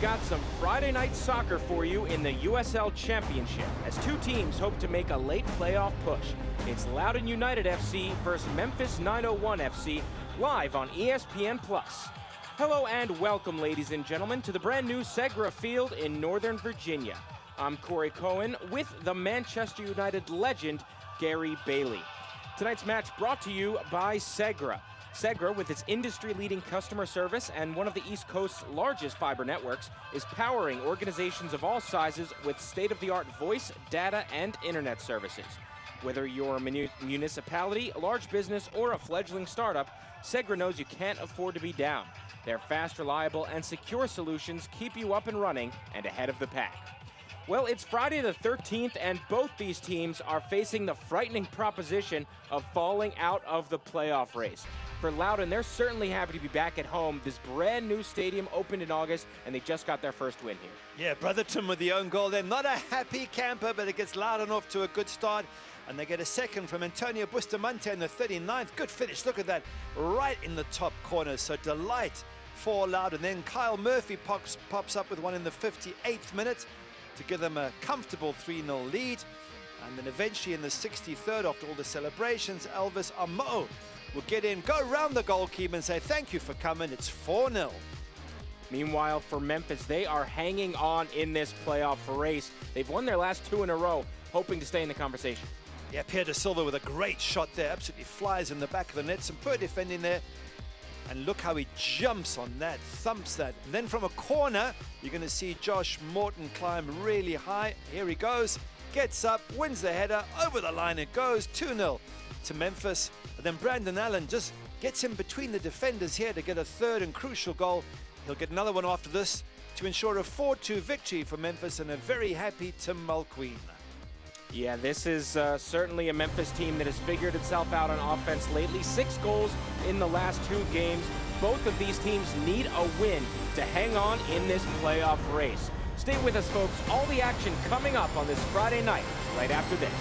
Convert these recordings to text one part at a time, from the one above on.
we've got some Friday night soccer for you in the USL Championship as two teams hope to make a late playoff push. It's Loudoun United FC versus Memphis 901 FC, live on ESPN+. Hello and welcome, ladies and gentlemen, to the brand new Segra Field in Northern Virginia. I'm Corey Cohen with the Manchester United legend, Gary Bailey. Tonight's match brought to you by Segra. Segra, with its industry-leading customer service and one of the East Coast's largest fiber networks, is powering organizations of all sizes with state-of-the-art voice, data, and internet services. Whether you're a municipality, a large business, or a fledgling startup, Segra knows you can't afford to be down. Their fast, reliable, and secure solutions keep you up and running and ahead of the pack. Well, it's Friday the 13th, and both these teams are facing the frightening proposition of falling out of the playoff race. For Loudoun, they're certainly happy to be back at home. This brand new stadium opened in August, and they just got their first win here. Yeah, Brotherton with the own goal there. Not a happy camper, but it gets Loudoun off to a good start. And they get a second from Antonio Bustamante in the 39th. Good finish, look at that, right in the top corner. So delight for Loudoun. Then Kyle Murphy pops up with one in the 58th minute to give them a comfortable 3-0 lead. And then eventually in the 63rd, after all the celebrations, Elvis Amo will get in, go around the goalkeeper and say, thank you for coming. It's 4-0. Meanwhile, for Memphis, they are hanging on in this playoff race. They've won their last two in a row, hoping to stay in the conversation. Yeah, Pierre De Silva with a great shot there. Absolutely flies in the back of the net. Some poor defending there. And look how he jumps on that, thumps that. And then from a corner, you're going to see Josh Morton climb really high. Here he goes, gets up, wins the header, over the line it goes, 2-0 to Memphis. And then Brandon Allen just gets in between the defenders here to get a third and crucial goal. He'll get another one after this to ensure a 4-2 victory for Memphis and a very happy Tim Mulqueen. Yeah, this is certainly a Memphis team that has figured itself out on offense lately. 6 goals in the last 2 games. Both of these teams need a win to hang on in this playoff race. Stay with us, folks. All the action coming up on this Friday night, right after this.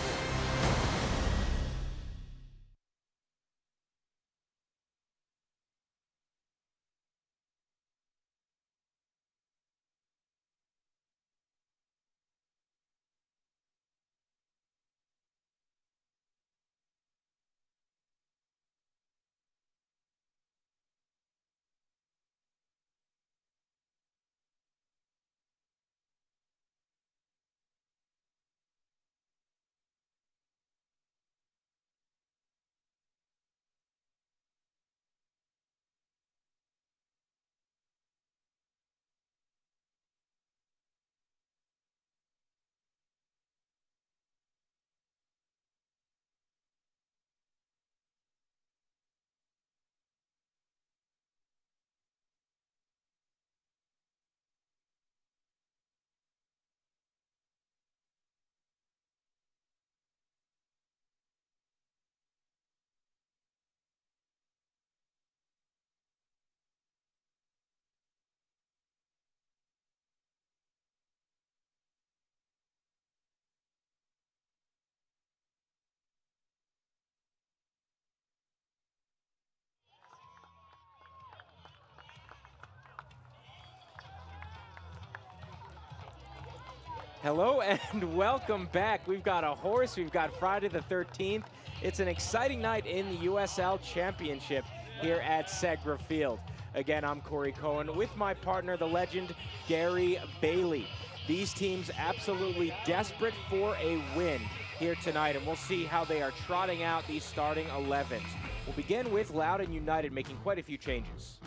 Hello and welcome back. We've got a horse. We've got Friday the 13th. It's an exciting night in the USL Championship here at Segra Field. Again, I'm Corey Cohen with my partner, the legend, Gary Bailey. These teams absolutely desperate for a win here tonight, and we'll see how they are trotting out these starting 11s. We'll begin with Loudoun United making quite a few changes.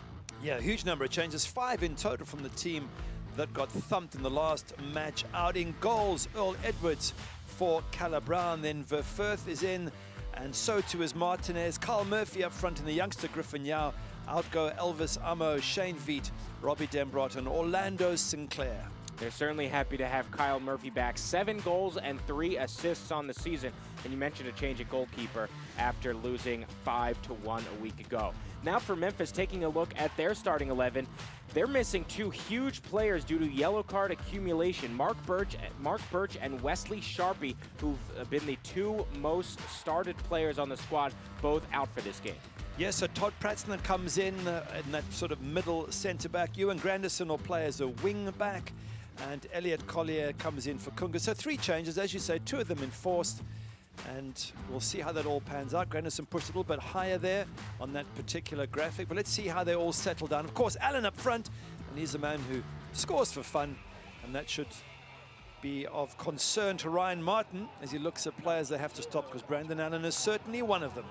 Yeah, a huge number of changes, 5 in total from the team that got thumped in the last match out. In goals, Earl Edwards for Calla Brown, then Verfurth is in, and so too is Martinez. Carl Murphy up front, and the youngster Griffin Yao. Out go Elvis Amo, Shane Veet, Robbie Dembrot, and Orlando Sinclair. They're certainly happy to have Kyle Murphy back. 7 goals and 3 assists on the season. And you mentioned a change at goalkeeper after losing 5-1 a week ago. Now for Memphis, taking a look at their starting 11, they're missing 2 huge players due to yellow card accumulation. Mark Birch and Wesley Sharpie, who've been the 2 most started players on the squad, both out for this game. Yes, so Todd Pratzner comes in that sort of middle centre-back. Ewan Granderson will play as a wing-back, and Elliot Collier comes in for Kunga. So 3 changes, as you say, 2 of them enforced, and we'll see how that all pans out. Granderson pushed a little bit higher there on that particular graphic, but let's see how they all settle down. Of course, Allen up front, and he's a man who scores for fun, and that should be of concern to Ryan Martin as he looks at players they have to stop, because Brandon Allen is certainly one of them.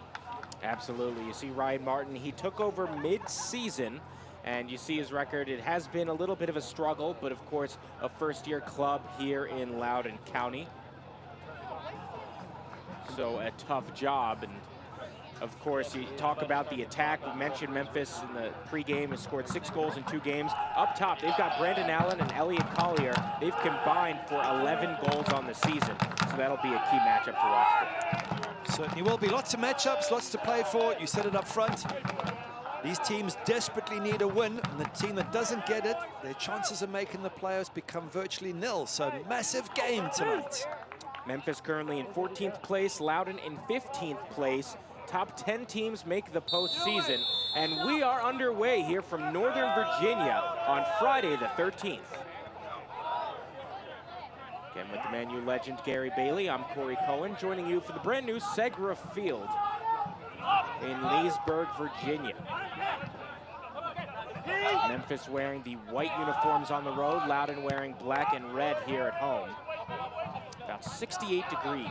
Absolutely. You see Ryan Martin, he took over mid-season, and you see his record. It has been a little bit of a struggle, but of course, a first-year club here in Loudoun County. So a tough job, and of course, you talk about the attack. We mentioned Memphis in the pregame has scored 6 goals in 2 games. Up top, they've got Brandon Allen and Elliot Collier. They've combined for 11 goals on the season, so that'll be a key matchup to watch for. Certainly will be. Lots of matchups, lots to play for. You said it up front. These teams desperately need a win, and the team that doesn't get it, their chances of making the playoffs become virtually nil. So massive game tonight. Memphis currently in 14th place, Loudoun in 15th place. Top 10 teams make the postseason, and we are underway here from Northern Virginia on Friday the 13th. Again, with the Man U legend Gary Bailey, I'm Corey Cohen, joining you for the brand new Segra Field in Leesburg, Virginia. Memphis wearing the white uniforms on the road, Loudoun wearing black and red here at home. About 68 degrees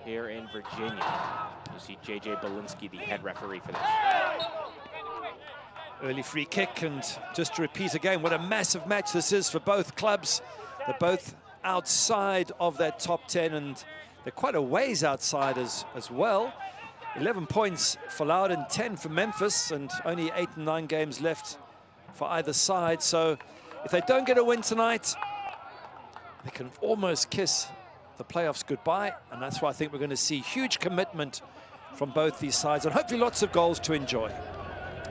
here in Virginia. You see J.J. Belinsky, the head referee for this. Early free kick, and just to repeat again, what a massive match this is for both clubs. They're both outside of that top 10, and they're quite a ways outside as well. 11 points for Loudoun, 10 for Memphis, and only 8 and 9 games left for either side. So if they don't get a win tonight, they can almost kiss the playoffs goodbye, and that's why I think we're going to see huge commitment from both these sides, and hopefully lots of goals to enjoy.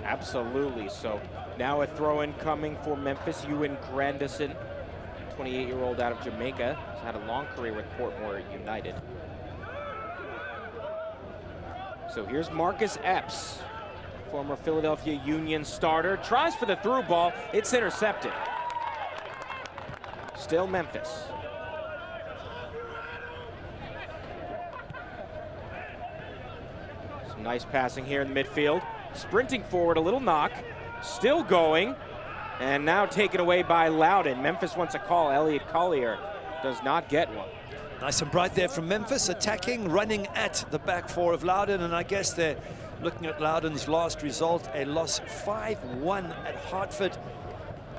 Absolutely. So now a throw-in coming for Memphis. Ewan Granderson, 28-year-old out of Jamaica, has had a long career with Portmore United. So here's Marcus Epps, former Philadelphia Union starter, tries for the through ball. It's intercepted. Still Memphis. Some nice passing here in the midfield. Sprinting forward, a little knock. Still going. And now taken away by Loudoun. Memphis wants a call. Elliot Collier does not get one. Nice and bright there from Memphis, attacking, running at the back 4 of Loudoun, and I guess they're looking at Loudoun's last result, a loss 5-1 at Hartford.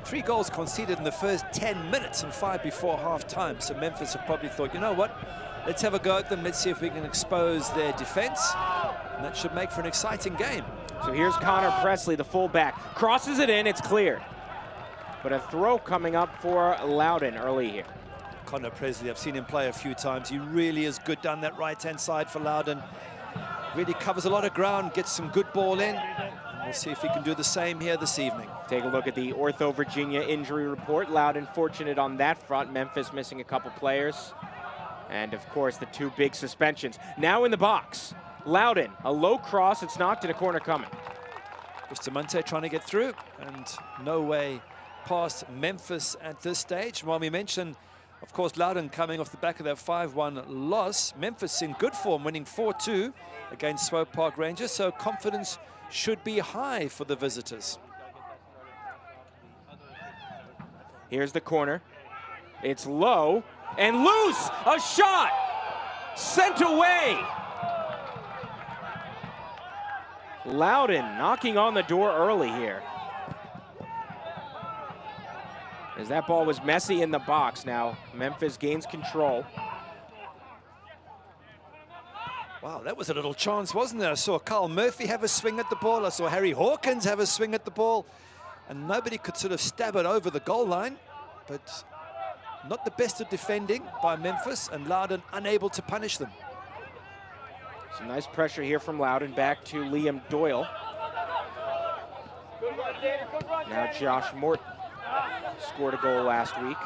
3 goals conceded in the first 10 minutes and 5 before half-time. So Memphis have probably thought, you know what, let's have a go at them. Let's see if we can expose their defense. And that should make for an exciting game. So here's Connor Presley, the fullback. Crosses it in, it's cleared. But a throw coming up for Loudoun early here. Connor Presley, I've seen him play a few times. He really is good down that right-hand side for Loudoun. Really covers a lot of ground, gets some good ball in. We'll see if he can do the same here this evening. Take a look at the Ortho Virginia injury report. Loudoun fortunate on that front. Memphis missing a couple players. And of course, the 2 big suspensions. Now in the box, Loudoun, a low cross, it's knocked and a corner coming. Bustamante trying to get through, and no way past Memphis at this stage. While we mentioned, of course, Loudoun coming off the back of that 5-1 loss. Memphis in good form, winning 4-2 against Swope Park Rangers, so confidence should be high for the visitors. Here's the corner. It's low and loose. A shot sent away. Loudoun knocking on the door early here. As that ball was messy in the box. Now Memphis gains control. Wow, that was a little chance, wasn't there? I saw Carl Murphy have a swing at the ball. I saw Harry Hawkins have a swing at the ball. And nobody could sort of stab it over the goal line. But not the best of defending by Memphis, and Loudoun unable to punish them. Some nice pressure here from Loudoun. Back to Liam Doyle. Now Josh Morton scored a goal last week.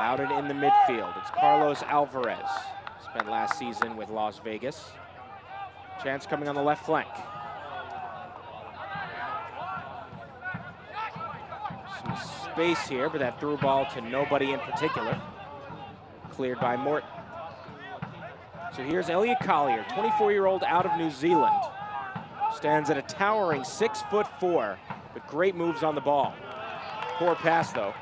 Loudoun in the midfield. It's Carlos Alvarez. Spent last season with Las Vegas. Chance coming on the left flank. Some space here, but that through ball to nobody in particular. Cleared by Morton. So here's Elliot Collier, 24-year-old out of New Zealand. Stands at a towering 6'4", but great moves on the ball. Poor pass, though.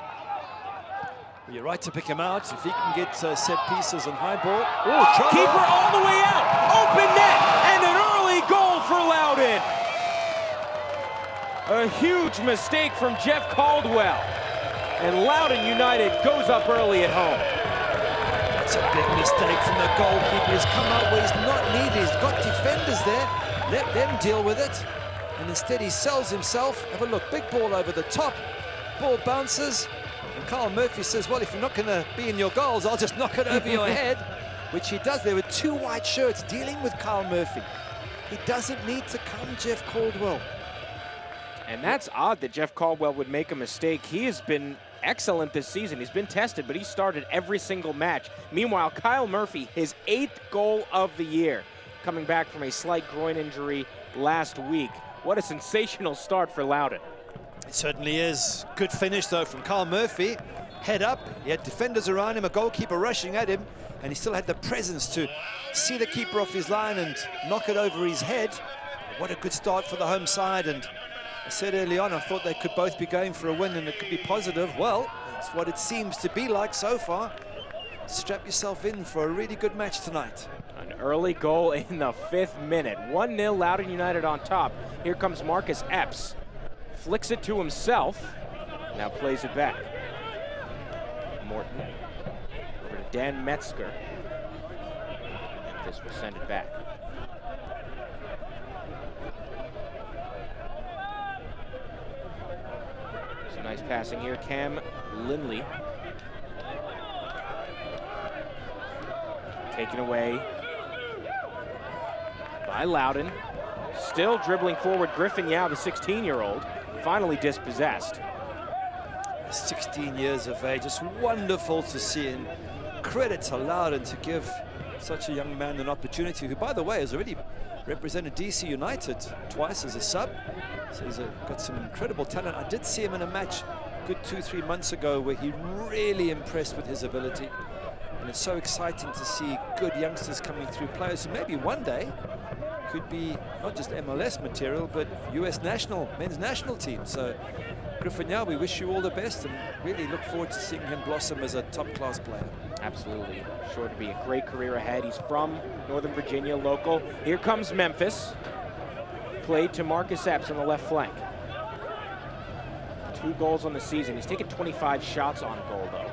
You're right to pick him out. If he can get set pieces and high ball. Oh, keeper all the way out. Open net, and an early goal for Loudoun. A huge mistake from Jeff Caldwell. And Loudoun United goes up early at home. That's a big mistake from the goalkeeper. He's come out where he's not needed. He's got defenders there. Let them deal with it. And instead he sells himself. Have a look, big ball over the top. Ball bounces. And Kyle Murphy says, well, if you're not going to be in your goals, I'll just knock it over your head. Which he does there with two white shirts dealing with Kyle Murphy. He doesn't need to come, Jeff Caldwell. And that's odd that Jeff Caldwell would make a mistake. He has been excellent this season. He's been tested, but he started every single match. Meanwhile, Kyle Murphy, his 8th goal of the year, coming back from a slight groin injury last week. What a sensational start for Loudoun. It certainly is. Good finish, though, from Kyle Murphy. Head up. He had defenders around him, a goalkeeper rushing at him, and he still had the presence to see the keeper off his line and knock it over his head. What a good start for the home side. And I said early on, I thought they could both be going for a win and it could be positive. Well, that's what it seems to be like so far. Strap yourself in for a really good match tonight. An early goal in the 5th minute. 1-0 Loudoun United on top. Here comes Marcus Epps. Flicks it to himself. Now plays it back. Morton over to Dan Metzger. Memphis will send it back. Some nice passing here. Cam Lindley. Taken away by Loudoun. Still dribbling forward, Griffin Yao, the 16-year-old, finally dispossessed. 16 years of age, it's wonderful to see, and credit to Loudoun to give such a young man an opportunity, who, by the way, has already represented DC United twice as a sub. So he's got some incredible talent. I did see him in a match a good 2-3 months ago where he really impressed with his ability. And it's so exciting to see good youngsters coming through, players who maybe one day could be not just MLS material, but US national, men's national team. So Griffin Yao, we wish you all the best and really look forward to seeing him blossom as a top-class player. Absolutely. Sure to be a great career ahead. He's from Northern Virginia, local. Here comes Memphis. Played to Marcus Epps on the left flank. 2 goals on the season. He's taken 25 shots on goal, though.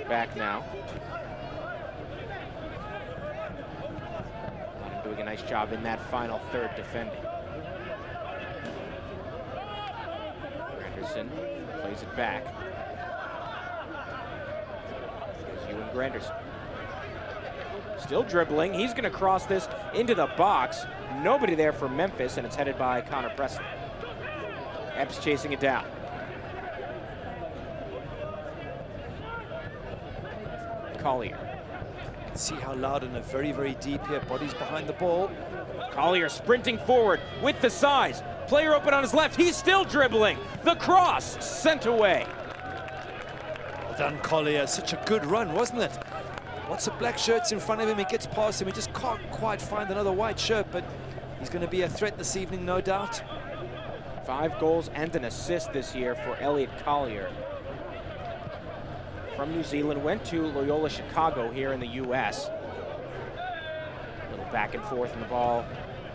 Back now. Doing a nice job in that final third defending. Granderson plays it back. There's Ewan Granderson. Still dribbling. He's going to cross this into the box. Nobody there for Memphis, and it's headed by Connor Presley. Epps chasing it down. Collier. See how Loudoun are very, very deep here. Bodies behind the ball. Collier sprinting forward with the size. Player open on his left. He's still dribbling. The cross sent away. Well done, Collier. Such a good run, wasn't it? Lots of black shirts in front of him. He gets past him. He just can't quite find another white shirt, but he's going to be a threat this evening, no doubt. 5 goals and an assist this year for Elliot Collier. From New Zealand, went to Loyola Chicago here in the U.S. A little back and forth in the ball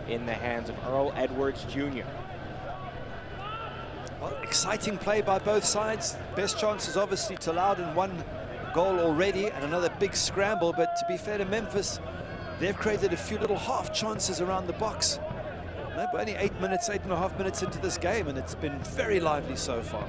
in the hands of Earl Edwards Jr. Well, exciting play by both sides. Best chances obviously to Loudoun. 1 goal already and another big scramble, but to be fair to Memphis, they've created a few little half chances around the box. We're only 8.5 minutes into this game, and it's been very lively so far.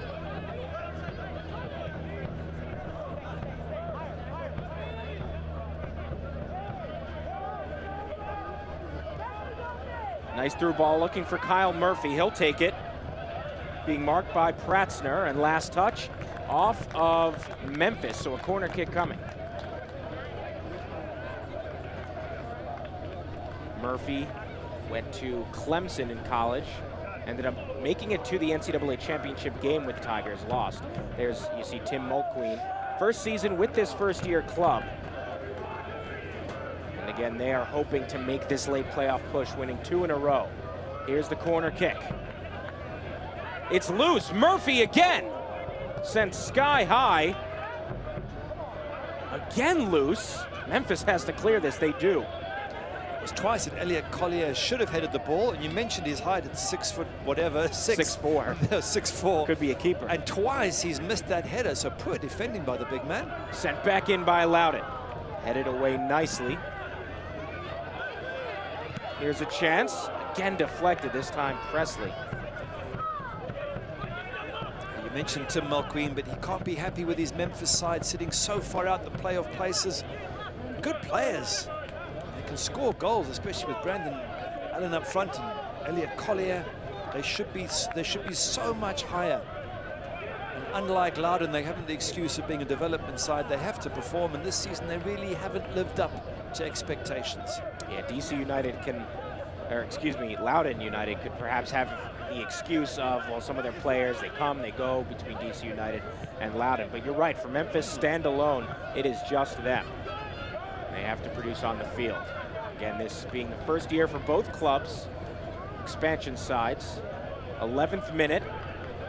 Nice through ball looking for Kyle Murphy. He'll take it. Being marked by Pratzner, and last touch off of Memphis, so a corner kick coming. Murphy went to Clemson in college, ended up making it to the NCAA championship game with Tigers, lost. There's, you see Tim Mulqueen, first season with this first-year club. And again, they are hoping to make this late playoff push, winning 2 in a row. Here's the corner kick. It's loose, Murphy again, sent sky high. Again loose, Memphis has to clear this, they do. Twice that Elliot Collier should have headed the ball, and you mentioned his height at 6 foot whatever, 6'4". 6'4". Could be a keeper. And twice he's missed that header, so poor defending by the big man. Sent back in by Loudoun. Headed away nicely. Here's a chance. Again deflected, this time Presley. You mentioned Tim Mulqueen, but he can't be happy with his Memphis side sitting so far out the playoff places. Good players. Can score goals, especially with Brandon Allen up front and Elliot Collier. They should be so much higher. And unlike Loudoun, they haven't the excuse of being a development side. They have to perform, and this season they really haven't lived up to expectations. Yeah, DC United can, or excuse me, Loudoun United could perhaps have the excuse of, well, some of their players, they come, they go between DC United and Loudoun. But you're right, for Memphis standalone, it is just them. They have to produce on the field. Again, this being the first year for both clubs, expansion sides. 11th minute,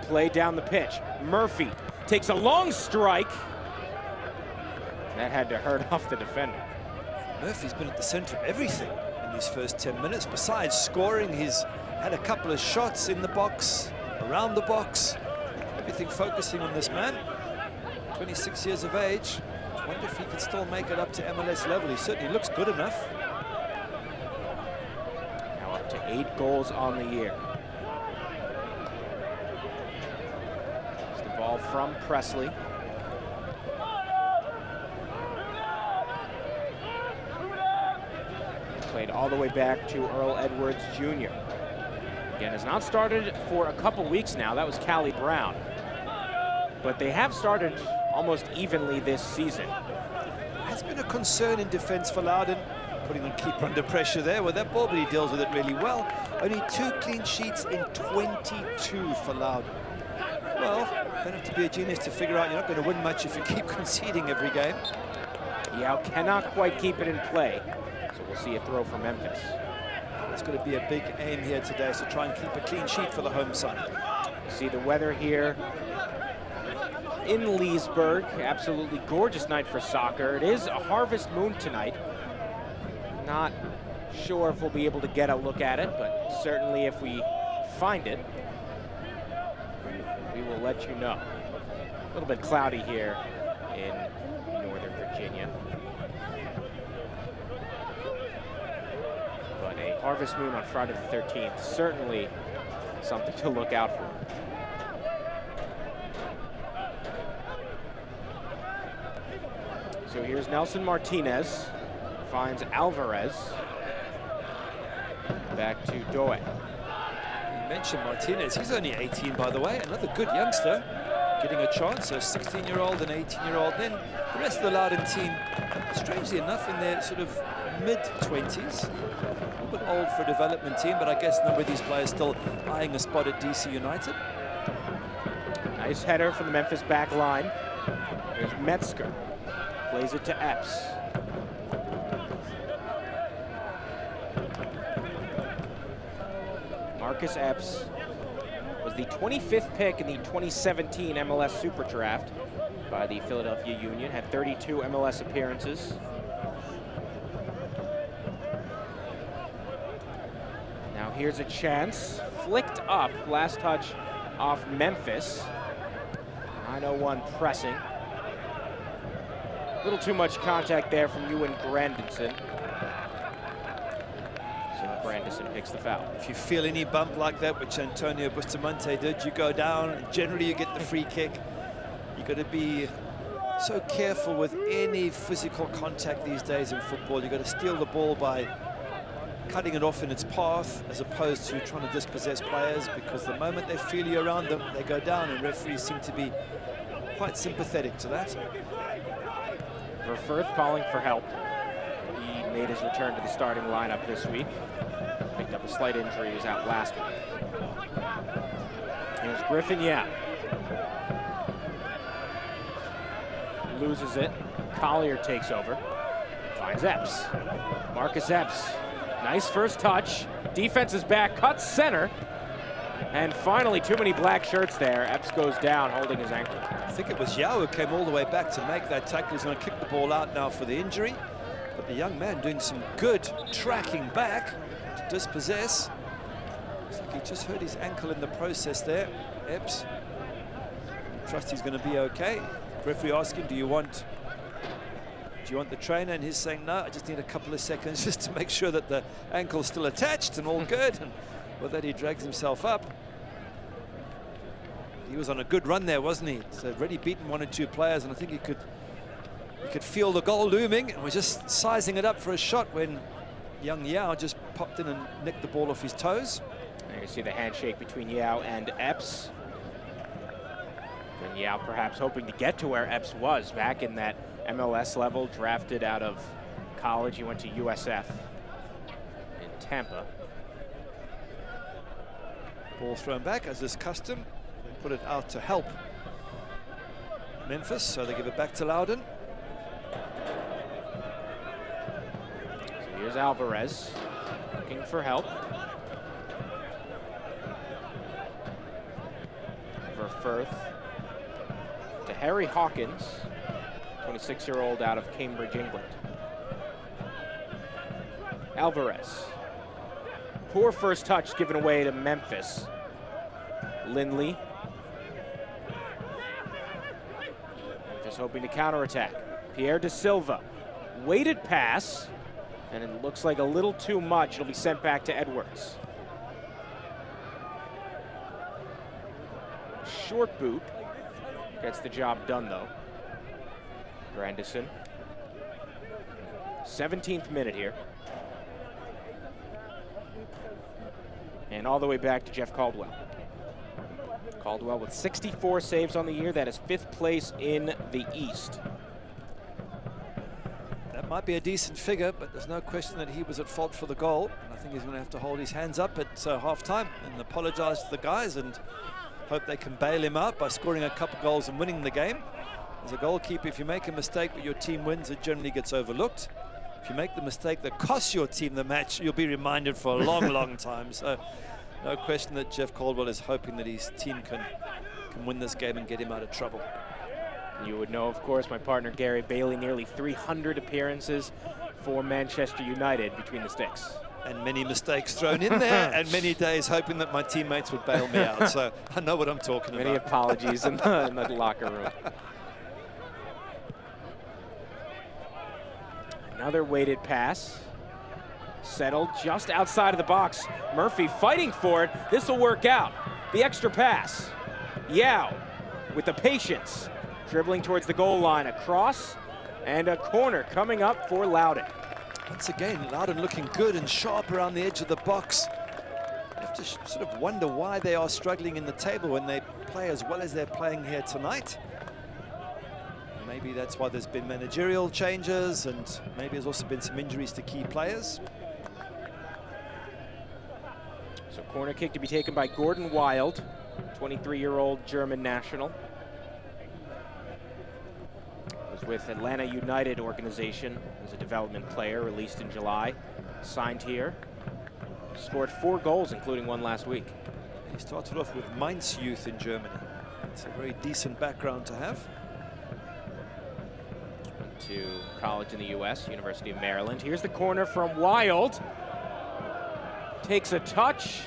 play down the pitch. Murphy takes a long strike. That had to hurt off the defender. Murphy's been at the center of everything in these first 10 minutes. Besides scoring, he's had a couple of shots in the box, around the box. Everything focusing on this man. 26 years of age. I wonder if he can still make it up to MLS level. He certainly looks good enough. Now up to 8 goals on the year. It's the ball from Presley. Played all the way back to Earl Edwards Jr. Again, has not started for a couple weeks now. That was Callie Brown. But they have started almost evenly this season. Has been a concern in defense for Loudoun, putting the keeper under pressure there with that ball, but he deals with it really well. Only 2 clean sheets in 22 for Loudoun. Well, don't have to be a genius to figure out you're not going to win much if you keep conceding every game. Yao cannot quite keep it in play, so we'll see a throw from Memphis. It's going to be a big aim here today, so try and keep a clean sheet for the home side. See the weather here in Leesburg. Absolutely gorgeous night for soccer. It is a harvest moon tonight. Not sure if we'll be able to get a look at it, but certainly if we find it, we will let you know. A little bit cloudy here in Northern Virginia. But a harvest moon on Friday the 13th, certainly something to look out for. So here's Nelson Martinez, finds Alvarez. Back to Doe. You mentioned Martinez, he's only 18 by the way, another good youngster getting a chance, a 16-year-old and 18-year-old. Then the rest of the Loudoun team, strangely enough, in their sort of mid-20s. A little bit old for a development team, but I guess a number of these players still eyeing a spot at DC United. Nice header from the Memphis back line. There's Metzger. Plays it to Epps. Marcus Epps was the 25th pick in the 2017 MLS Super Draft by the Philadelphia Union, had 32 MLS appearances. Now here's a chance, flicked up, last touch off Memphis. 901 pressing. A little too much contact there from Ewan Grandison. So Grandison picks the foul. If you feel any bump like that, which Antonio Bustamante did, you go down, and generally you get the free kick. You've got to be so careful with any physical contact these days in football. You've got to steal the ball by cutting it off in its path, as opposed to trying to dispossess players, because the moment they feel you around them, they go down, and referees seem to be quite sympathetic to that. Verfurth calling for help. He made his return to the starting lineup this week. Picked up a slight injury, he was out last week. Here's Griffin Yap. Loses it. Collier takes over. Finds Epps. Marcus Epps. Nice first touch. Defense is back, cuts center. And finally, too many black shirts there. Epps goes down, holding his ankle. I think it was Yao who came all the way back to make that tackle. He's going to kick the ball out now for the injury. But the young man doing some good tracking back to dispossess. Looks like he just hurt his ankle in the process there. Epps. Trust he's going to be okay. Referee asking, do you want the trainer? And he's saying, no, I just need a couple of seconds just to make sure that the ankle's still attached and all good. And with that, he drags himself up. He was on a good run there, wasn't he? So already beaten 1 or 2 players, and I think he could feel the goal looming, and was just sizing it up for a shot when young Yao just popped in and nicked the ball off his toes. There you see the handshake between Yao and Epps. And Yao perhaps hoping to get to where Epps was back in that MLS level, drafted out of college. He went to USF in Tampa. Ball thrown back, as is custom. They put it out to help Memphis, so they give it back to Loudoun. So here's Alvarez looking for help. Verfurth to Harry Hawkins, 26-year-old out of Cambridge, England. Alvarez. Poor first touch given away to Memphis. Lindley. Memphis hoping to counterattack. Pierre Da Silva. Weighted pass, and it looks like a little too much. It'll be sent back to Edwards. Short boot. Gets the job done, though. Grandison. 17th minute here. And all the way back to Jeff Caldwell. Caldwell with 64 saves on the year. That is 5th place in the East. That might be a decent figure, but there's no question that he was at fault for the goal. And I think he's going to have to hold his hands up at half-time and apologize to the guys and hope they can bail him out by scoring a couple goals and winning the game. As a goalkeeper, if you make a mistake but your team wins, it generally gets overlooked. If you make the mistake that costs your team the match, you'll be reminded for a long, long time. So no question that Jeff Caldwell is hoping that his team can win this game and get him out of trouble. You would know, of course, my partner Gary Bailey, nearly 300 appearances for Manchester United between the sticks. And many mistakes thrown in there, and many days hoping that my teammates would bail me out. So I know what I'm talking about. Many apologies in the locker room. Another weighted pass. Settled just outside of the box. Murphy fighting for it. This will work out. The extra pass. Yao with the patience. Dribbling towards the goal line. A cross and a corner coming up for Loudoun. Once again, Loudoun looking good and sharp around the edge of the box. You have to sort of wonder why they are struggling in the table when they play as well as they're playing here tonight. Maybe that's why there's been managerial changes, and maybe there's also been some injuries to key players. So corner kick to be taken by Gordon Wild, 23-year-old German national. Was with Atlanta United organization as a development player, released in July. Signed here. Scored 4 goals, including 1 last week. He started off with Mainz youth in Germany. It's a very decent background to have. Went to college in the U.S., University of Maryland. Here's the corner from Wild. Takes a touch,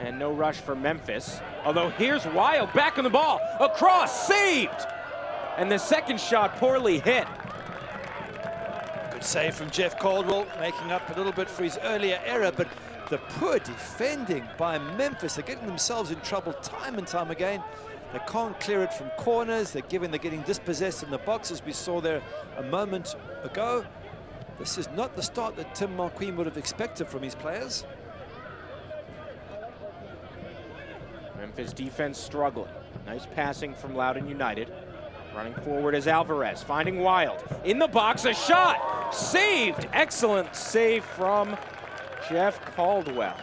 and no rush for Memphis. Although here's Wild back on the ball. Across, saved! And the second shot poorly hit. Good save from Jeff Caldwell, making up a little bit for his earlier error, but the poor defending by Memphis. They're getting themselves in trouble time and time again. They can't clear it from corners. They're getting dispossessed in the box, as we saw there a moment ago. This is not the start that Tim Marqueen would have expected from his players. Memphis defense struggling. Nice passing from Loudoun United. Running forward is Alvarez, finding Wild. In the box, a shot! Saved! Excellent save from Jeff Caldwell.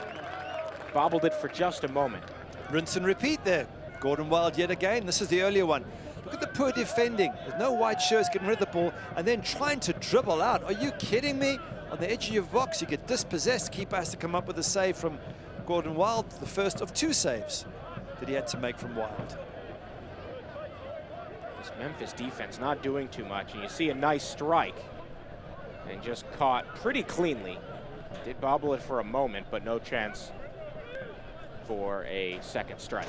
Bobbled it for just a moment. Rinse and repeat there. Gordon Wild yet again. This is the earlier one. Look at the poor defending. There's no white shirts getting rid of the ball and then trying to dribble out. Are you kidding me? On the edge of your box, you get dispossessed. Keeper has to come up with a save from Gordon Wild, the first of 2 saves that he had to make from Wild. This Memphis defense not doing too much, and you see a nice strike and just caught pretty cleanly. Did bobble it for a moment, but no chance for a second strike.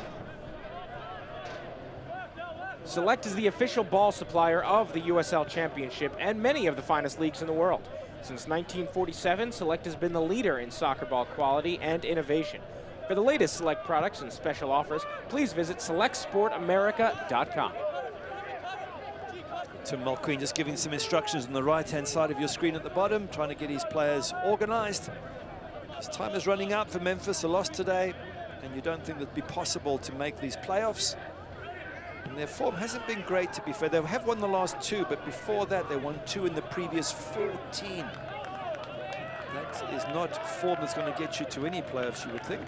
Select is the official ball supplier of the USL Championship and many of the finest leagues in the world. Since 1947, Select has been the leader in soccer ball quality and innovation. For the latest Select products and special offers, please visit selectsportamerica.com. Tim Mulqueen just giving some instructions on the right-hand side of your screen at the bottom, trying to get his players organized. His time is running out for Memphis, a loss today, and you don't think it'd be possible to make these playoffs. And their form hasn't been great, to be fair. They have won the last 2, but before that, they won 2 in the previous 14. That is not form that's going to get you to any playoffs, you would think.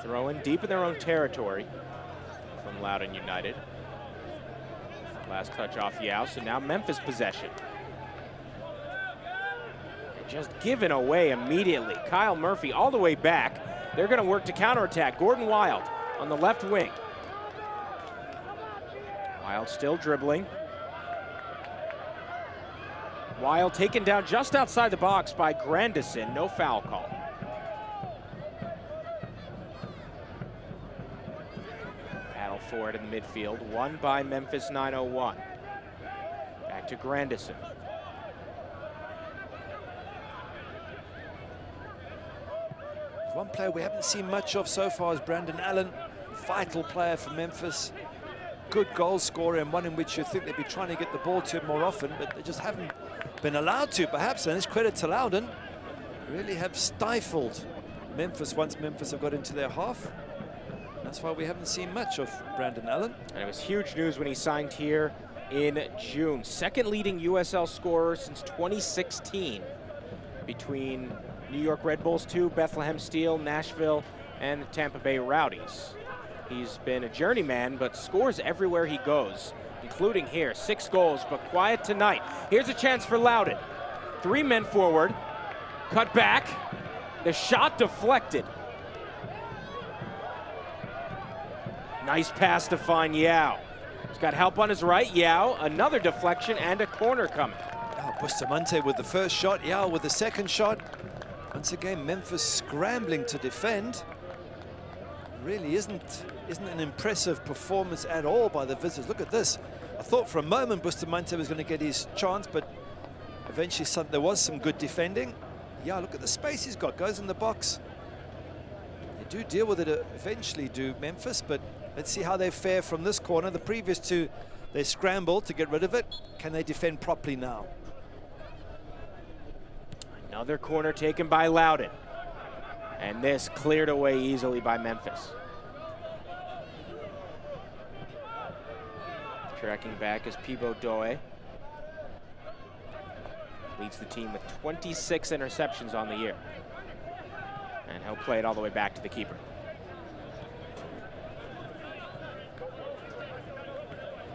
Throw in deep in their own territory from Loudoun United. Last touch off Yao, so now Memphis possession. And just given away immediately. Kyle Murphy all the way back. They're going to work to counterattack. Gordon Wild on the left wing. Wild still dribbling. Wild taken down just outside the box by Grandison. No foul call. Battle for it in the midfield. Won by Memphis 901. Back to Grandison. One player we haven't seen much of so far is Brandon Allen. Vital player for Memphis. Good goal scorer, and one in which you think they'd be trying to get the ball to him more often, but they just haven't been allowed to, perhaps. And it's credit to Loudoun. Really have stifled Memphis once Memphis have got into their half. That's why we haven't seen much of Brandon Allen. And it was huge news when he signed here in June. Second leading USL scorer since 2016 between New York Red Bulls 2, Bethlehem Steel, Nashville, and the Tampa Bay Rowdies. He's been a journeyman, but scores everywhere he goes, including here. 6 goals, but quiet tonight. Here's a chance for Loudoun. 3 men forward, cut back, the shot deflected. Nice pass to find Yao. He's got help on his right. Yao, another deflection and a corner coming. Oh, Bustamante with the first shot, Yao with the second shot. Once again, Memphis scrambling to defend. Really isn't an impressive performance at all by the visitors. Look at this. I thought for a moment Bustamante was going to get his chance, but eventually there was some good defending. Yeah, look at the space he's got. Goes in the box. They do deal with it eventually, do Memphis, but let's see how they fare from this corner. The previous 2, they scrambled to get rid of it. Can they defend properly now? Another corner taken by Loudoun. And this cleared away easily by Memphis. Tracking back is Pibo Doe. Leads the team with 26 interceptions on the year. And he'll play it all the way back to the keeper.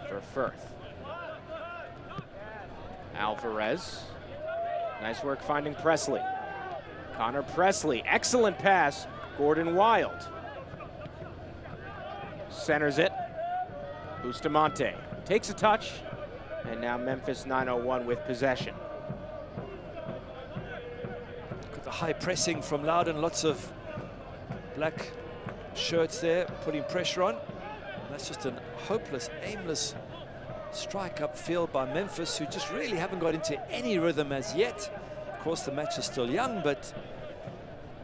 For Firth. Alvarez. Nice work finding Presley. Connor Presley, excellent pass. Gordon Wild. Centers it. Bustamante takes a touch. And now Memphis 901 with possession. Look at the high pressing from Loudoun. Lots of black shirts there, putting pressure on. And that's just a hopeless, aimless strike upfield by Memphis, who just really haven't got into any rhythm as yet. Of course, the match is still young, but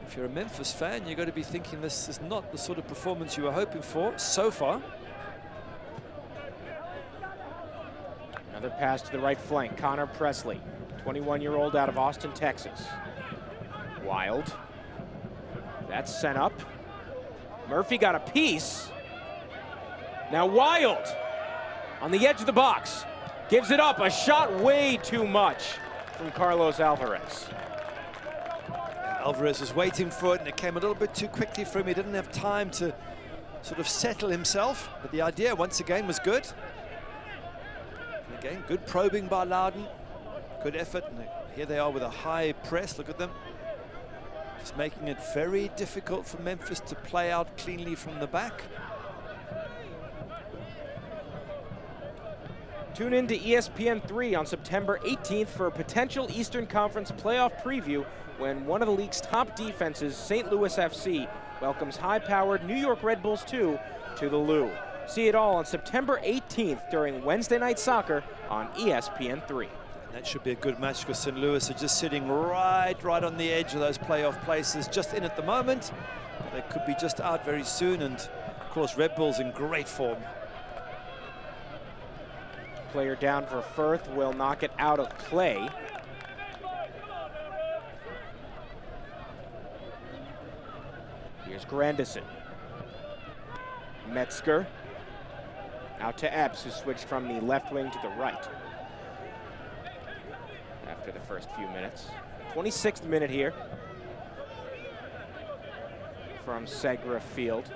if you're a Memphis fan, you've got to be thinking this is not the sort of performance you were hoping for so far. Another pass to the right flank. Connor Presley, 21-year-old out of Austin, Texas. Wild. That's sent up. Murphy got a piece. Now Wild on the edge of the box. Gives it up, a shot way too much from Carlos Alvarez. Alvarez was waiting for it, and it came a little bit too quickly for him. He didn't have time to sort of settle himself, but the idea once again was good. And again, good probing by Loudoun, good effort, and here they are with a high press. Look at them, just making it very difficult for Memphis to play out cleanly from the back. Tune in to ESPN3 on September 18th for a potential Eastern Conference playoff preview when one of the league's top defenses, St. Louis FC, welcomes high-powered New York Red Bulls 2 to the Lou. See it all on September 18th during Wednesday Night Soccer on ESPN3. And that should be a good match because St. Louis are just sitting right on the edge of those playoff places, just in at the moment. They could be just out very soon, and of course Red Bulls in great form. Player down for Firth will knock it out of play. Here's Grandison. Metzger. Out to Epps, who switched from the left wing to the right after the first few minutes. 26th minute here from Segra Field.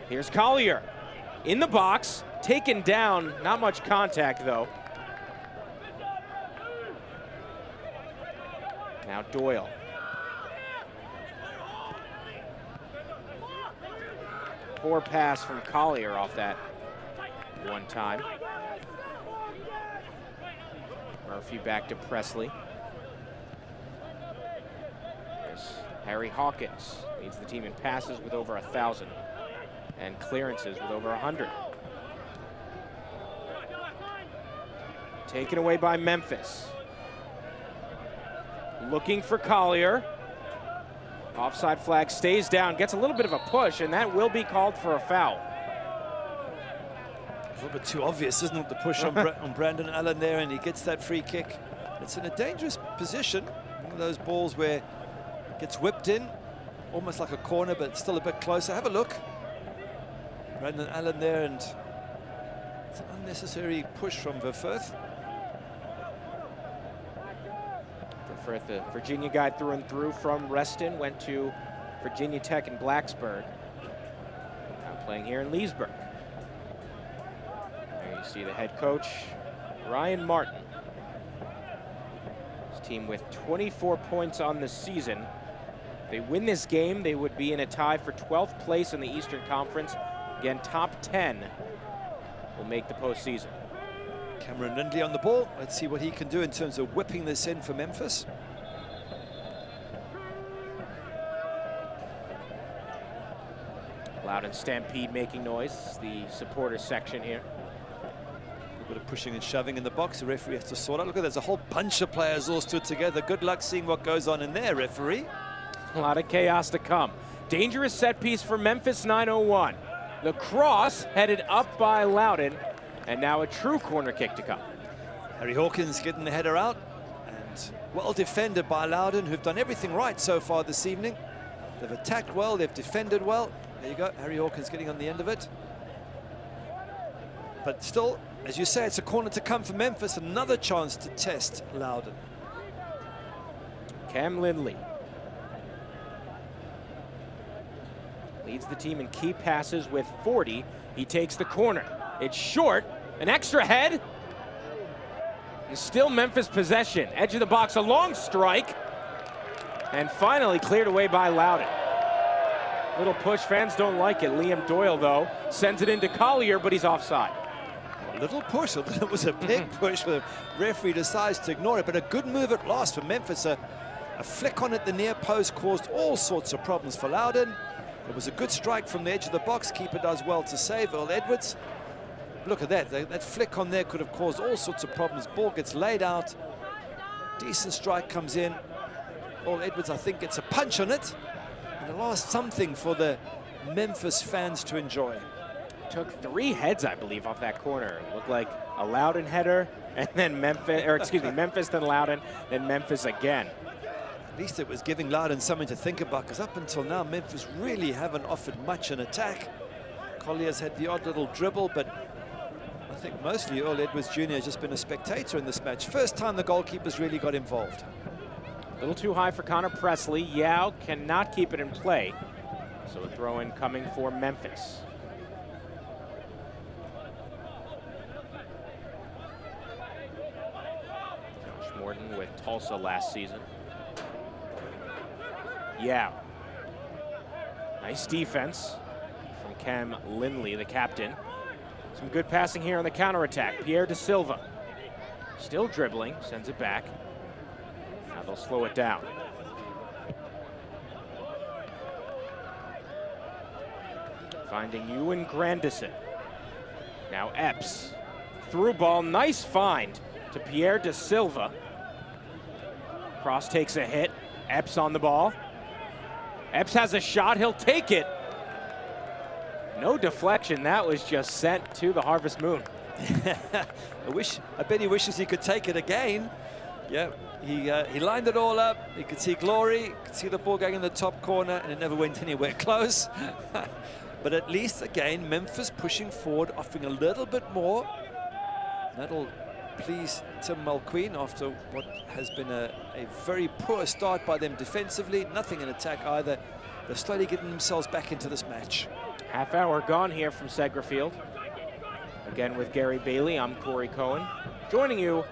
Here's Collier in the box, taken down, not much contact though. Now Doyle. Poor pass from Collier off that one time. Murphy back to Presley. There's Harry Hawkins, leads the team in passes with over 1,000 and clearances with over 100. Taken away by Memphis. Looking for Collier. Offside flag stays down, gets a little bit of a push, and that will be called for a foul. A little bit too obvious, isn't it, the push on Brandon Allen there, and he gets that free kick. It's in a dangerous position. One of those balls where it gets whipped in, almost like a corner, but still a bit closer. Have a look. Brandon Allen there, and it's an unnecessary push from Verfurth. Verfurth, the Virginia guy through and through from Reston, went to Virginia Tech in Blacksburg. Now playing here in Leesburg. There you see the head coach, Ryan Martin. His team with 24 points on the season. If they win this game, they would be in a tie for 12th place in the Eastern Conference. Again, top 10 will make the postseason. Cameron Lindley on the ball. Let's see what he can do in terms of whipping this in for Memphis. Loudoun Stampede making noise, the supporters section here. A little bit of pushing and shoving in the box. The referee has to sort out. Look, there's a whole bunch of players all stood together. Good luck seeing what goes on in there, referee. A lot of chaos to come. Dangerous set piece for Memphis 901. The cross headed up by Loudoun, and now a true corner kick to come. Harry Hawkins getting the header out, and well defended by Loudoun, who've done everything right so far this evening. They've attacked well, they've defended well. There you go, Harry Hawkins getting on the end of it. But still, as you say, it's a corner to come for Memphis. Another chance to test Loudoun. Cam Lindley leads the team in key passes with 40. He takes the corner. It's short, an extra head. And still Memphis possession. Edge of the box, a long strike. And finally cleared away by Loudoun. Little push, fans don't like it. Liam Doyle, though, sends it into Collier, but he's offside. A little push, it was a big push, but the referee decides to ignore it. But a good move at last for Memphis. A flick on at the near post caused all sorts of problems for Loudoun. It was a good strike from the edge of the box. Keeper does well to save, Earl Edwards. Look at that. That flick on there could have caused all sorts of problems. Ball gets laid out. Decent strike comes in. Earl Edwards, I think, gets a punch on it. And it lost something for the Memphis fans to enjoy. Took 3 heads, I believe, off that corner. It looked like a Loudoun header, and then Memphis, or excuse me, Memphis, then Loudoun, then Memphis again. At least it was giving Loudoun something to think about, because up until now, Memphis really haven't offered much in attack. Collier's had the odd little dribble, but I think mostly Earl Edwards Jr. has just been a spectator in this match. First time the goalkeepers really got involved. A little too high for Connor Presley. Yao cannot keep it in play. So a throw-in coming for Memphis. Josh Morton with Tulsa last season. Yao. Nice defense from Cam Lindley, the captain. Some good passing here on the counterattack. Pierre De Silva. Still dribbling, sends it back. Now they'll slow it down. Finding Ewan Grandison. Now Epps. Through ball, nice find to Pierre De Silva. Cross takes a hit. Epps on the ball. Epps has a shot, he'll take it. No deflection, that was just sent to the Harvest Moon. I bet he wishes he could take it again. Yeah, he lined it all up. You could see glory, you could see the ball going in the top corner, and it never went anywhere close. But at least, again, Memphis pushing forward, offering a little bit more. That'll please Tim Mulqueen after what has been a very poor start by them defensively. Nothing in attack either. They're slowly getting themselves back into this match. Half hour gone here from Segra Field. Again with Gary Bailey, I'm Corey Cohen. Joining you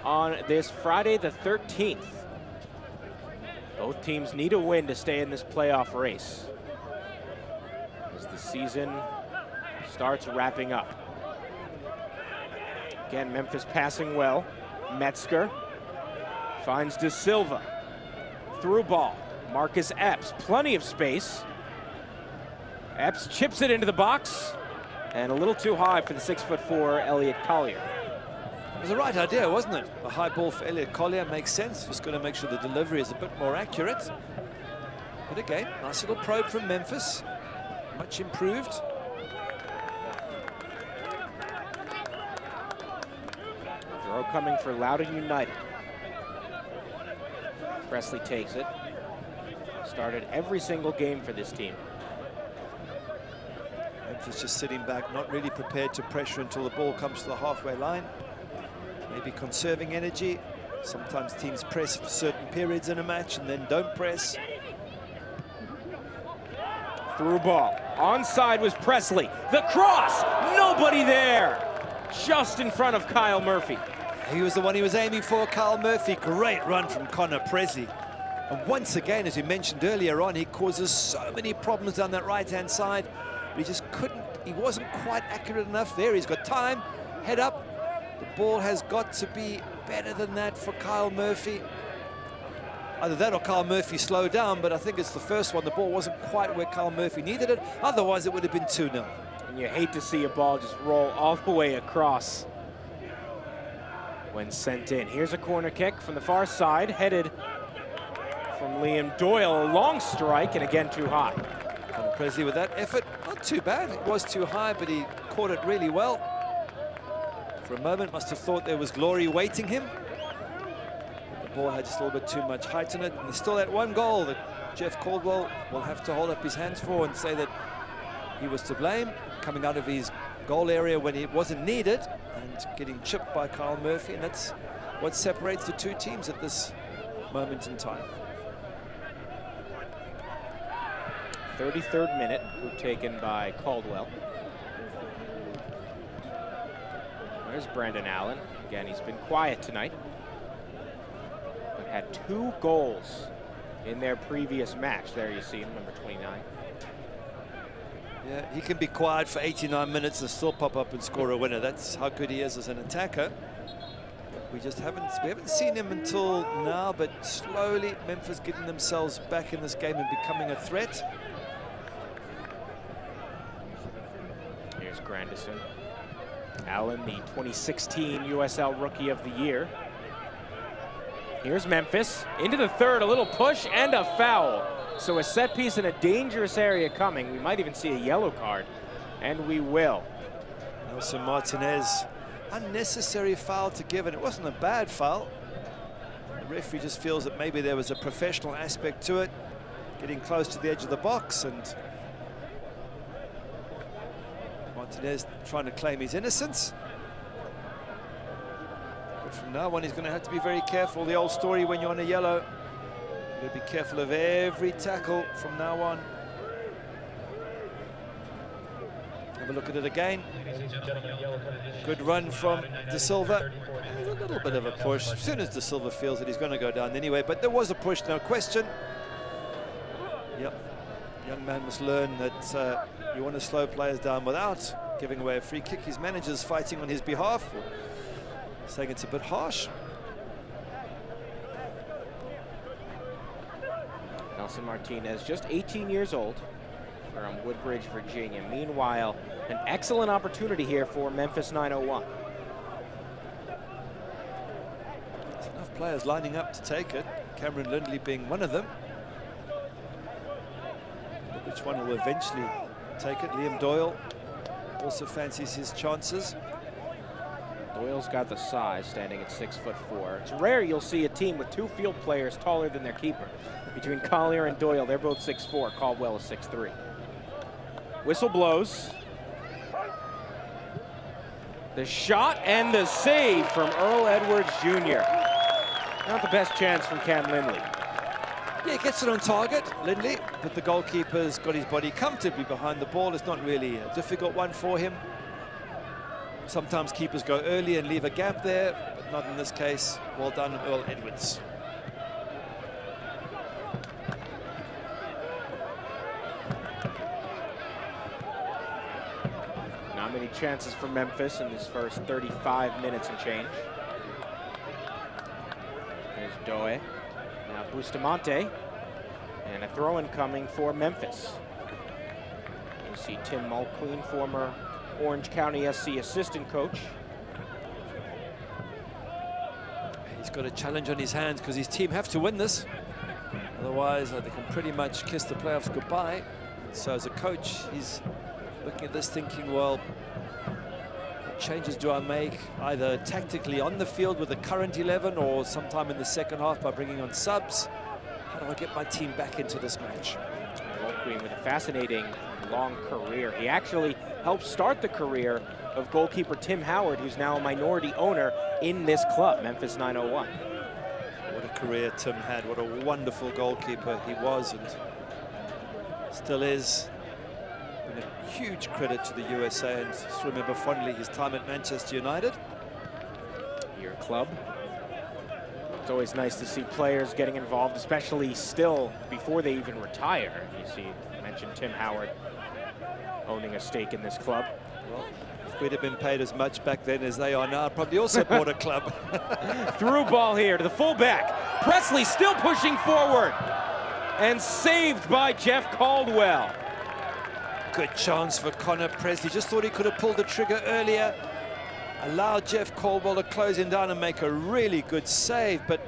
on this Friday the 13th. Both teams need a win to stay in this playoff race as the season starts wrapping up. Again, Memphis passing well. Metzger finds De Silva. Through ball. Marcus Epps, plenty of space. Epps chips it into the box, and a little too high for the 6'4" Elliot Collier. It was the right idea, wasn't it? A high ball for Elliot Collier makes sense. Just got to make sure the delivery is a bit more accurate. But again, nice little probe from Memphis. Much improved. Throw coming for Loudoun United. Presley takes it. Started every single game for this team. Memphis just sitting back, not really prepared to pressure until the ball comes to the halfway line. Maybe conserving energy. Sometimes teams press for certain periods in a match and then don't press. Through ball. Onside was Presley. The cross! Nobody there! Just in front of Kyle Murphy. He was the one he was aiming for, Kyle Murphy. Great run from Connor Presley. And once again, as we mentioned earlier on, he causes so many problems down that right-hand side. But he just couldn't, he wasn't quite accurate enough there. He's got time, head up. The ball has got to be better than that for Kyle Murphy. Either that or Kyle Murphy slowed down, but I think it's the first one. The ball wasn't quite where Kyle Murphy needed it. Otherwise, it would have been 2-0. And you hate to see a ball just roll all the way across when sent in. Here's a corner kick from the far side, headed from Liam Doyle. A long strike, and again too high. Connor Presley with that effort, not too bad. It was too high, but he caught it really well. For a moment, must have thought there was glory waiting him. The ball had just a little bit too much height in it. And there's still that one goal that Jeff Caldwell will have to hold up his hands for and say that he was to blame, coming out of his goal area when it wasn't needed and getting chipped by Kyle Murphy. And that's what separates the two teams at this moment in time. 33rd minute, taken by Caldwell. There's Brandon Allen. Again, he's been quiet tonight, but had 2 goals in their previous match. There you see him, number 29. Yeah, he can be quiet for 89 minutes and still pop up and score a winner. That's how good he is as an attacker. We haven't seen him until now, but slowly Memphis getting themselves back in this game and becoming a threat. Here's Grandison. Allen, the 2016 USL Rookie of the Year. Here's Memphis. Into the third, a little push and a foul. So a set piece in a dangerous area coming. We might even see a yellow card, and we will. Nelson Martinez, unnecessary foul to give, and it wasn't a bad foul. The referee just feels that maybe there was a professional aspect to it, getting close to the edge of the box, and Martinez trying to claim his innocence. But from now on, he's going to have to be very careful. The old story, when you're on a yellow, you've got to be careful of every tackle from now on. Have a look at it again. Good run from De Silva. A little bit of a push. As soon as De Silva feels that he's going to go down anyway, but there was a push, no question. Yep. Young man must learn that you want to slow players down without giving away a free kick. His manager's fighting on his behalf, saying it's a bit harsh. Nelson Martinez, just 18 years old, from Woodbridge, Virginia. Meanwhile, an excellent opportunity here for Memphis 901. There's enough players lining up to take it, Cameron Lindley being one of them. Which one will eventually take it? Liam Doyle also fancies his chances. Doyle's got the size, standing at 6'4". It's rare you'll see a team with two field players taller than their keeper. Between Collier and Doyle, they're both 6'4". Caldwell is 6'3". Whistle blows. The shot and the save from Earl Edwards Jr. Not the best chance from Cam Lindley. Yeah, he gets it on target, Lindley, but the goalkeeper's got his body comfortably behind the ball. It's not really a difficult one for him. Sometimes keepers go early and leave a gap there, but not in this case. Well done, Earl Edwards. Not many chances for Memphis in this first 35 minutes and change. There's Doe. Now Bustamante, and a throw-in coming for Memphis. You see Tim Mulqueen, former Orange County SC assistant coach. He's got a challenge on his hands because his team have to win this. Otherwise, they can pretty much kiss the playoffs goodbye. So as a coach, he's looking at this thinking, well, what changes do I make, either tactically on the field with the current 11 or sometime in the second half by bringing on subs? How do I get my team back into this match? Mulqueen with a fascinating long career. He actually helped start the career of goalkeeper Tim Howard, who's now a minority owner in this club, Memphis 901. What a career Tim had. What a wonderful goalkeeper he was and still is. And a huge credit to the USA, and just remember fondly his time at Manchester United. Your club. It's always nice to see players getting involved, especially still before they even retire. You see, you mentioned Tim Howard owning a stake in this club. Well, if we'd have been paid as much back then as they are now, I'd probably also bought a club. Through ball here to the fullback. Presley still pushing forward. And saved by Jeff Caldwell. Good chance for Connor Presley. Just thought he could have pulled the trigger earlier. Allowed Jeff Caldwell to close him down and make a really good save. But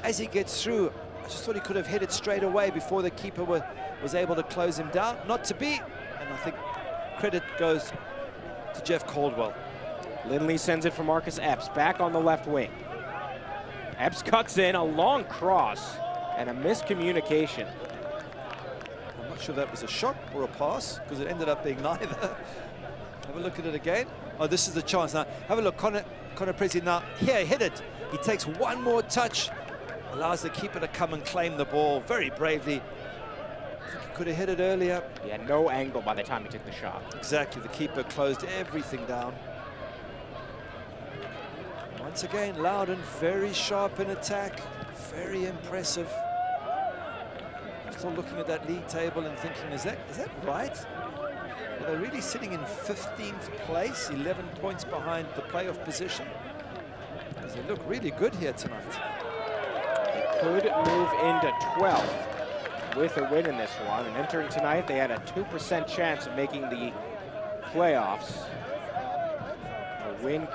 as he gets through, I just thought he could have hit it straight away before the keeper was able to close him down. Not to be. And I think credit goes to Jeff Caldwell. Lindley sends it for Marcus Epps, back on the left wing. Epps cuts in, a long cross, and a miscommunication. I'm not sure that was a shot or a pass, because it ended up being neither. Have a look at it again. Oh, this is the chance now. Have a look, Connor Presley now. Here, hit it. He takes one more touch, allows the keeper to come and claim the ball very bravely. I think he could have hit it earlier. He had no angle by the time he took the shot. Exactly, the keeper closed everything down. Once again, Loudoun very sharp in attack, very impressive. Still looking at that league table and thinking, is that right? Are they really sitting in 15th place, 11 points behind the playoff position? Because they look really good here tonight. They could move into 12th with a win in this one, and entering tonight, they had a 2% chance of making the playoffs. A win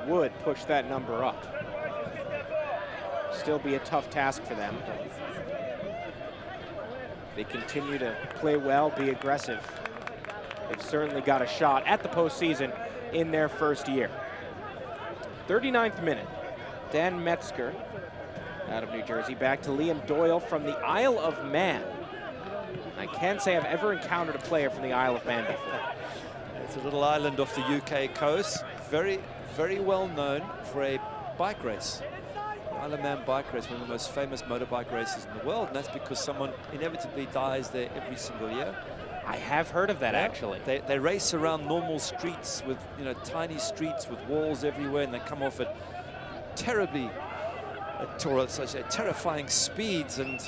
would push that number up. Still be a tough task for them. They continue to play well, be aggressive. They've certainly got a shot at the postseason in their first year. 39th minute, Dan Metzger out of New Jersey, back to Liam Doyle from the Isle of Man. I can't say I've ever encountered a player from the Isle of Man before. It's a little island off the UK coast, very, very well known for a bike race. The Isle of Man bike race, one of the most famous motorbike races in the world, and that's because someone inevitably dies there every single year. I have heard of that, actually. They race around normal streets with, you know, tiny streets with walls everywhere, and they come off at terribly, terrifying speeds, and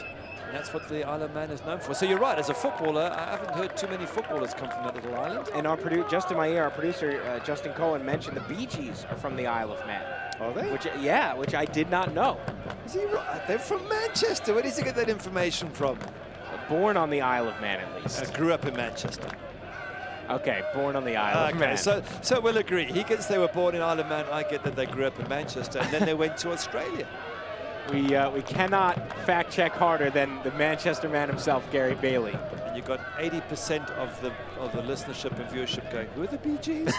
that's what the Isle of Man is known for. So you're right, as a footballer, I haven't heard too many footballers come from that little island. And our just in my ear, our producer, Justin Cohen, mentioned the Bee Gees are from the Isle of Man. Are they? Which I did not know. Is he right? They're from Manchester. Where does he get that information from? Born on the Isle of Man, at least. I grew up in Manchester. Okay, born on the Isle of Man. So we'll agree. He gets they were born in Isle of Man. I get that they grew up in Manchester, and then they went to Australia. We cannot fact check harder than the Manchester man himself, Gary Bailey. And you got 80% of the listenership and viewership going, who are the Bee Gees?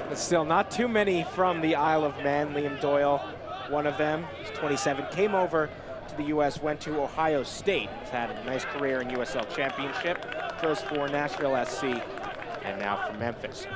But still, not too many from the Isle of Man. Liam Doyle, one of them, he's 27, came over to the U.S., went to Ohio State. He's had a nice career in USL Championship, first for Nashville SC, and now for Memphis.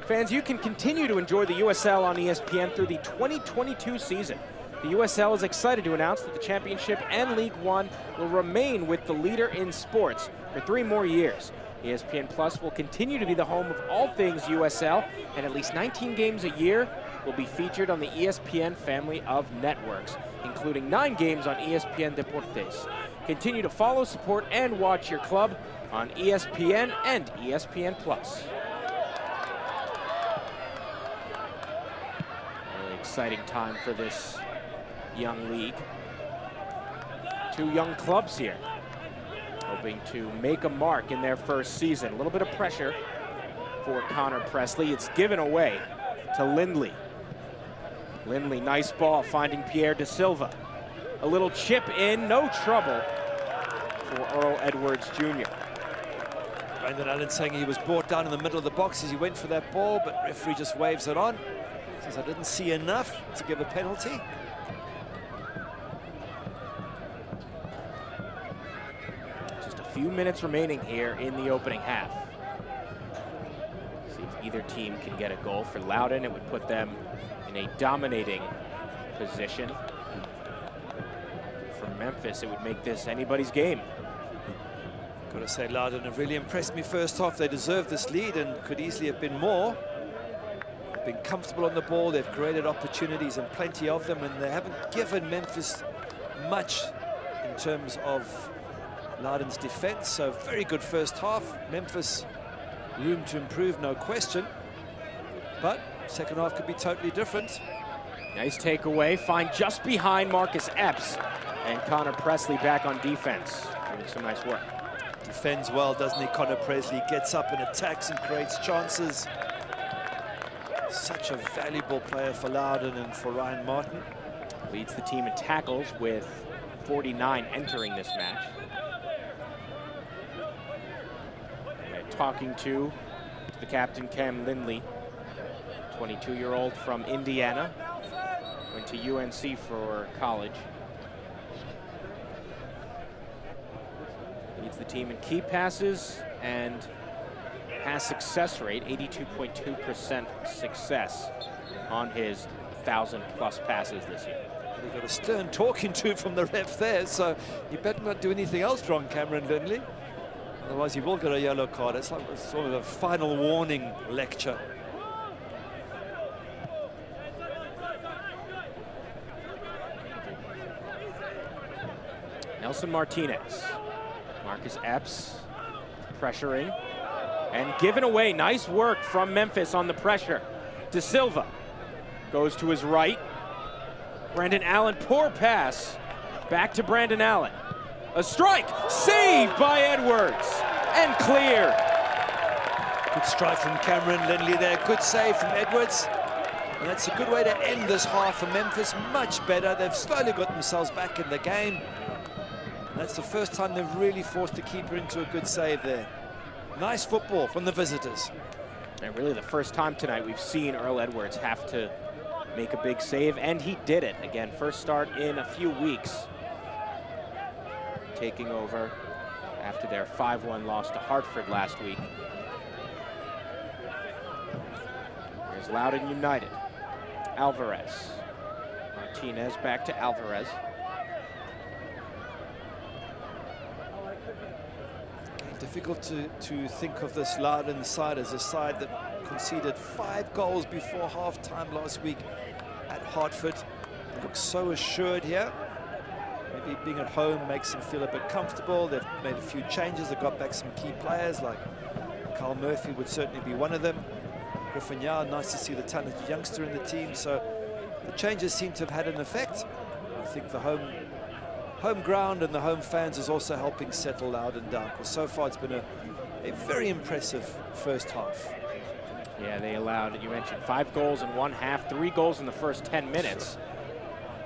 Fans, you can continue to enjoy the USL on ESPN through the 2022 season. The USL is excited to announce that the Championship and League One will remain with the leader in sports for 3 more years. ESPN Plus will continue to be the home of all things USL, and at least 19 games a year will be featured on the ESPN family of networks, including 9 games on ESPN Deportes. Continue to follow, support, and watch your club on ESPN and ESPN Plus. Really exciting time for this young league. 2 young clubs here, hoping to make a mark in their first season. A little bit of pressure for Connor Presley. It's given away to Lindley. Lindley, nice ball, finding Pierre Da Silva. A little chip in, no trouble for Earl Edwards Jr. Brandon Allen saying he was brought down in the middle of the box as he went for that ball, but referee just waves it on. Says I didn't see enough to give a penalty. Just a few minutes remaining here in the opening half. See if either team can get a goal. For Loudoun, it would put them in a dominating position. For Memphis, it would make this anybody's game. Got to say, Loudoun have really impressed me first half. They deserved this lead and could easily have been more. They've been comfortable on the ball. They've created opportunities and plenty of them, and they haven't given Memphis much in terms of Loudoun's defense. So very good first half. Memphis, room to improve, no question. But second half could be totally different. Nice takeaway, find just behind Marcus Epps, and Connor Presley back on defense, doing some nice work. Defends well, doesn't he? Connor Presley gets up and attacks and creates chances. Such a valuable player for Loudoun and for Ryan Martin. Leads the team in tackles with 49 entering this match. And talking to the captain, Cam Lindley, 22-year-old from Indiana. Went to UNC for college. Leads the team in key passes and pass success rate, 82.2% success on his 1,000+ passes this year. He got a stern talking to from the ref there, so you better not do anything else wrong, Cameron Lindley. Otherwise, he will get a yellow card. It's like sort of a final warning lecture. Nelson Martinez, Marcus Epps pressuring and given away. Nice work from Memphis on the pressure. Da Silva goes to his right. Brandon Allen, poor pass. Back to Brandon Allen. A strike, saved by Edwards, and clear. Good strike from Cameron Lindley there. Good save from Edwards. And that's a good way to end this half for Memphis. Much better. They've slowly got themselves back in the game. That's the first time they've really forced the keeper into a good save there. Nice football from the visitors. And really the first time tonight we've seen Earl Edwards have to make a big save, and he did it. Again, first start in a few weeks. Taking over after their 5-1 loss to Hartford last week. Here's Loudoun United. Alvarez. Martinez back to Alvarez. Difficult to think of this Loudoun side as a side that conceded 5 goals before halftime last week at Hartford. They look so assured here. Maybe being at home makes them feel a bit comfortable. They've made a few changes. They got back some key players, like Kyle Murphy would certainly be one of them. Griffin Yao, nice to see the talented youngster in the team. So the changes seem to have had an effect. I think the home ground and the home fans is also helping settle Loudoun down, because so far it's been a very impressive first half. Yeah, they allowed, you mentioned, 5 goals in one half, 3 goals in the first 10 minutes. Sure.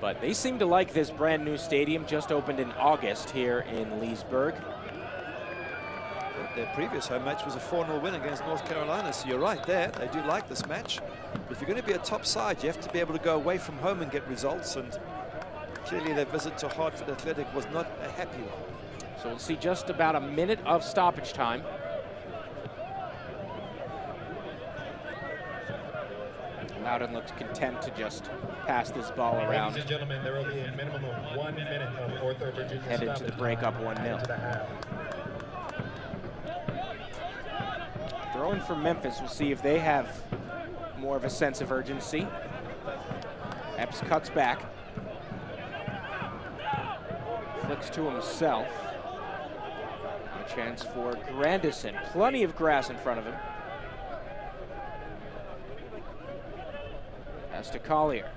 But they seem to like this brand new stadium, just opened in August here in Leesburg. Their previous home match was a 4-0 win against North Carolina, so you're right there. They do like this match. But if you're going to be a top side, you have to be able to go away from home and get results, and clearly their visit to Hartford Athletic was not a happy one. So we'll see just about a minute of stoppage time. Loudoun looks content to just pass this ball around. Ladies and gentlemen, there will be a minimum of 1 minute of North Virginia. Head into the break up 1-0. Throwing for Memphis, we'll see if they have more of a sense of urgency. Epps cuts back. Flicks to himself. A chance for Grandison. Plenty of grass in front of him. Pass to Collier.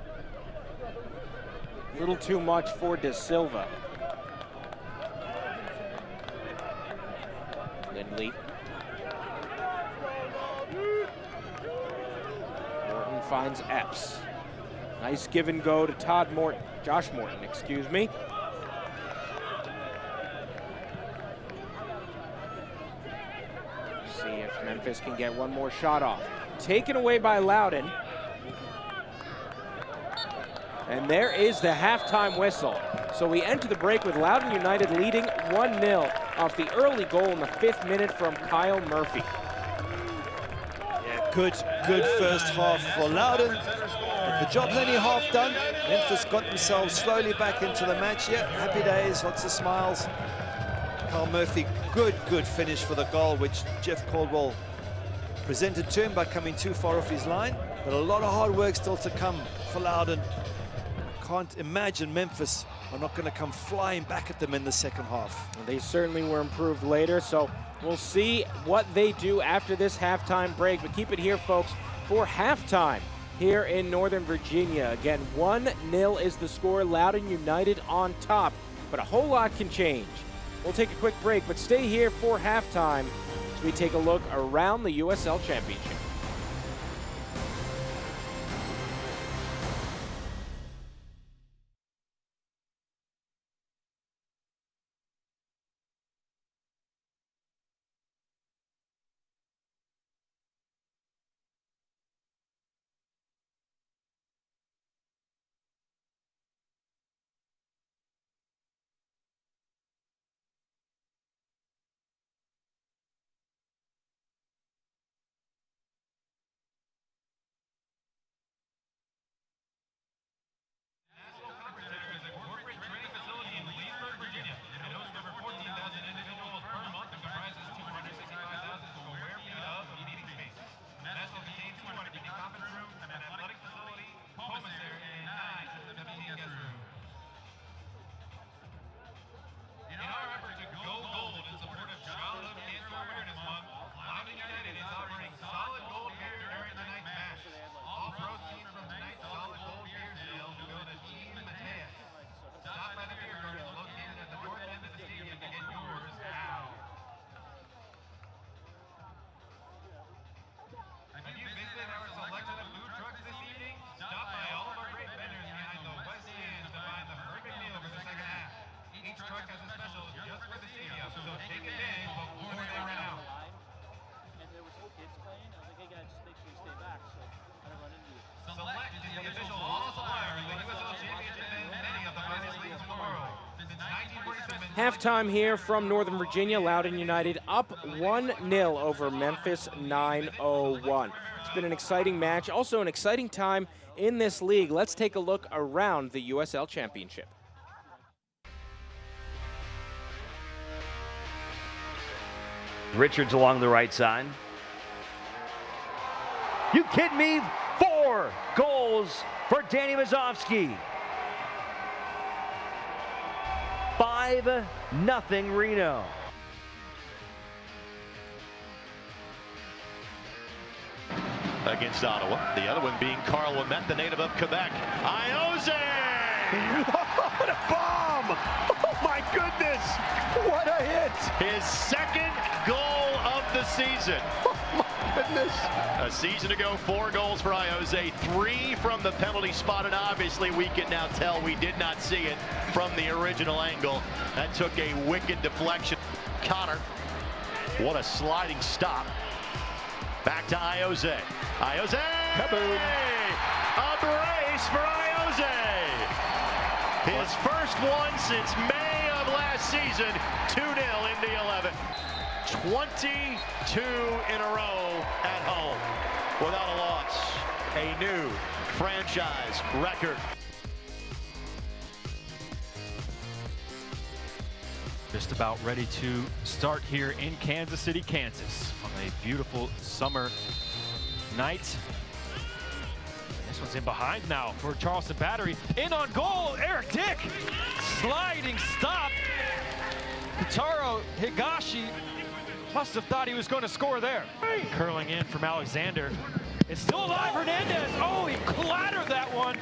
A little too much for De Silva. Lindley. Morton finds Epps. Nice give and go to Josh Morton, excuse me. See if Memphis can get one more shot off. Taken away by Loudoun. And there is the halftime whistle. So we enter the break with Loudoun United leading 1-0 off the early goal in the 5th minute from Kyle Murphy. Yeah, good first half for Loudoun. But the job's only half done. Memphis got themselves slowly back into the match. Yeah, happy days, lots of smiles. Kyle Murphy, good finish for the goal, which Jeff Caldwell presented to him by coming too far off his line. But a lot of hard work still to come for Loudoun. Can't imagine Memphis are not going to come flying back at them in the second half. They certainly were improved later, so we'll see what they do after this halftime break. But keep it here, folks, for halftime here in Northern Virginia. Again, 1-0 is the score. Loudoun United on top, but a whole lot can change. We'll take a quick break, but stay here for halftime as we take a look around the USL Championship. Halftime here from Northern Virginia, Loudoun United up 1-0 over Memphis 901. It's been an exciting match, also an exciting time in this league. Let's take a look around the USL Championship. Richards along the right side. You kidding me? 4 goals for Danny Mazovsky. 5-0 Reno. Against Ottawa. The other one being Carl Ouimet, the native of Quebec. Iose! What a bomb! Oh my goodness! What a hit! His second goal of the season. Oh my goodness! A season ago, 4 goals for Iose, 3 from the penalty spot, and obviously we can now tell we did not see it from the original angle. That took a wicked deflection. Connor, what a sliding stop. Back to Iose. Iose! Kaboom! A brace for Iose! His first one since May of last season, 2-0 in the 11. 22 in a row at home without a loss. A new franchise record. Just about ready to start here in Kansas City, Kansas on a beautiful summer night. This one's in behind now for Charleston Battery. In on goal, Eric Dick. Sliding stop. Kitaro Higashi must have thought he was going to score there. Curling in from Alexander. It's still alive, Hernandez. Oh, he clattered that one,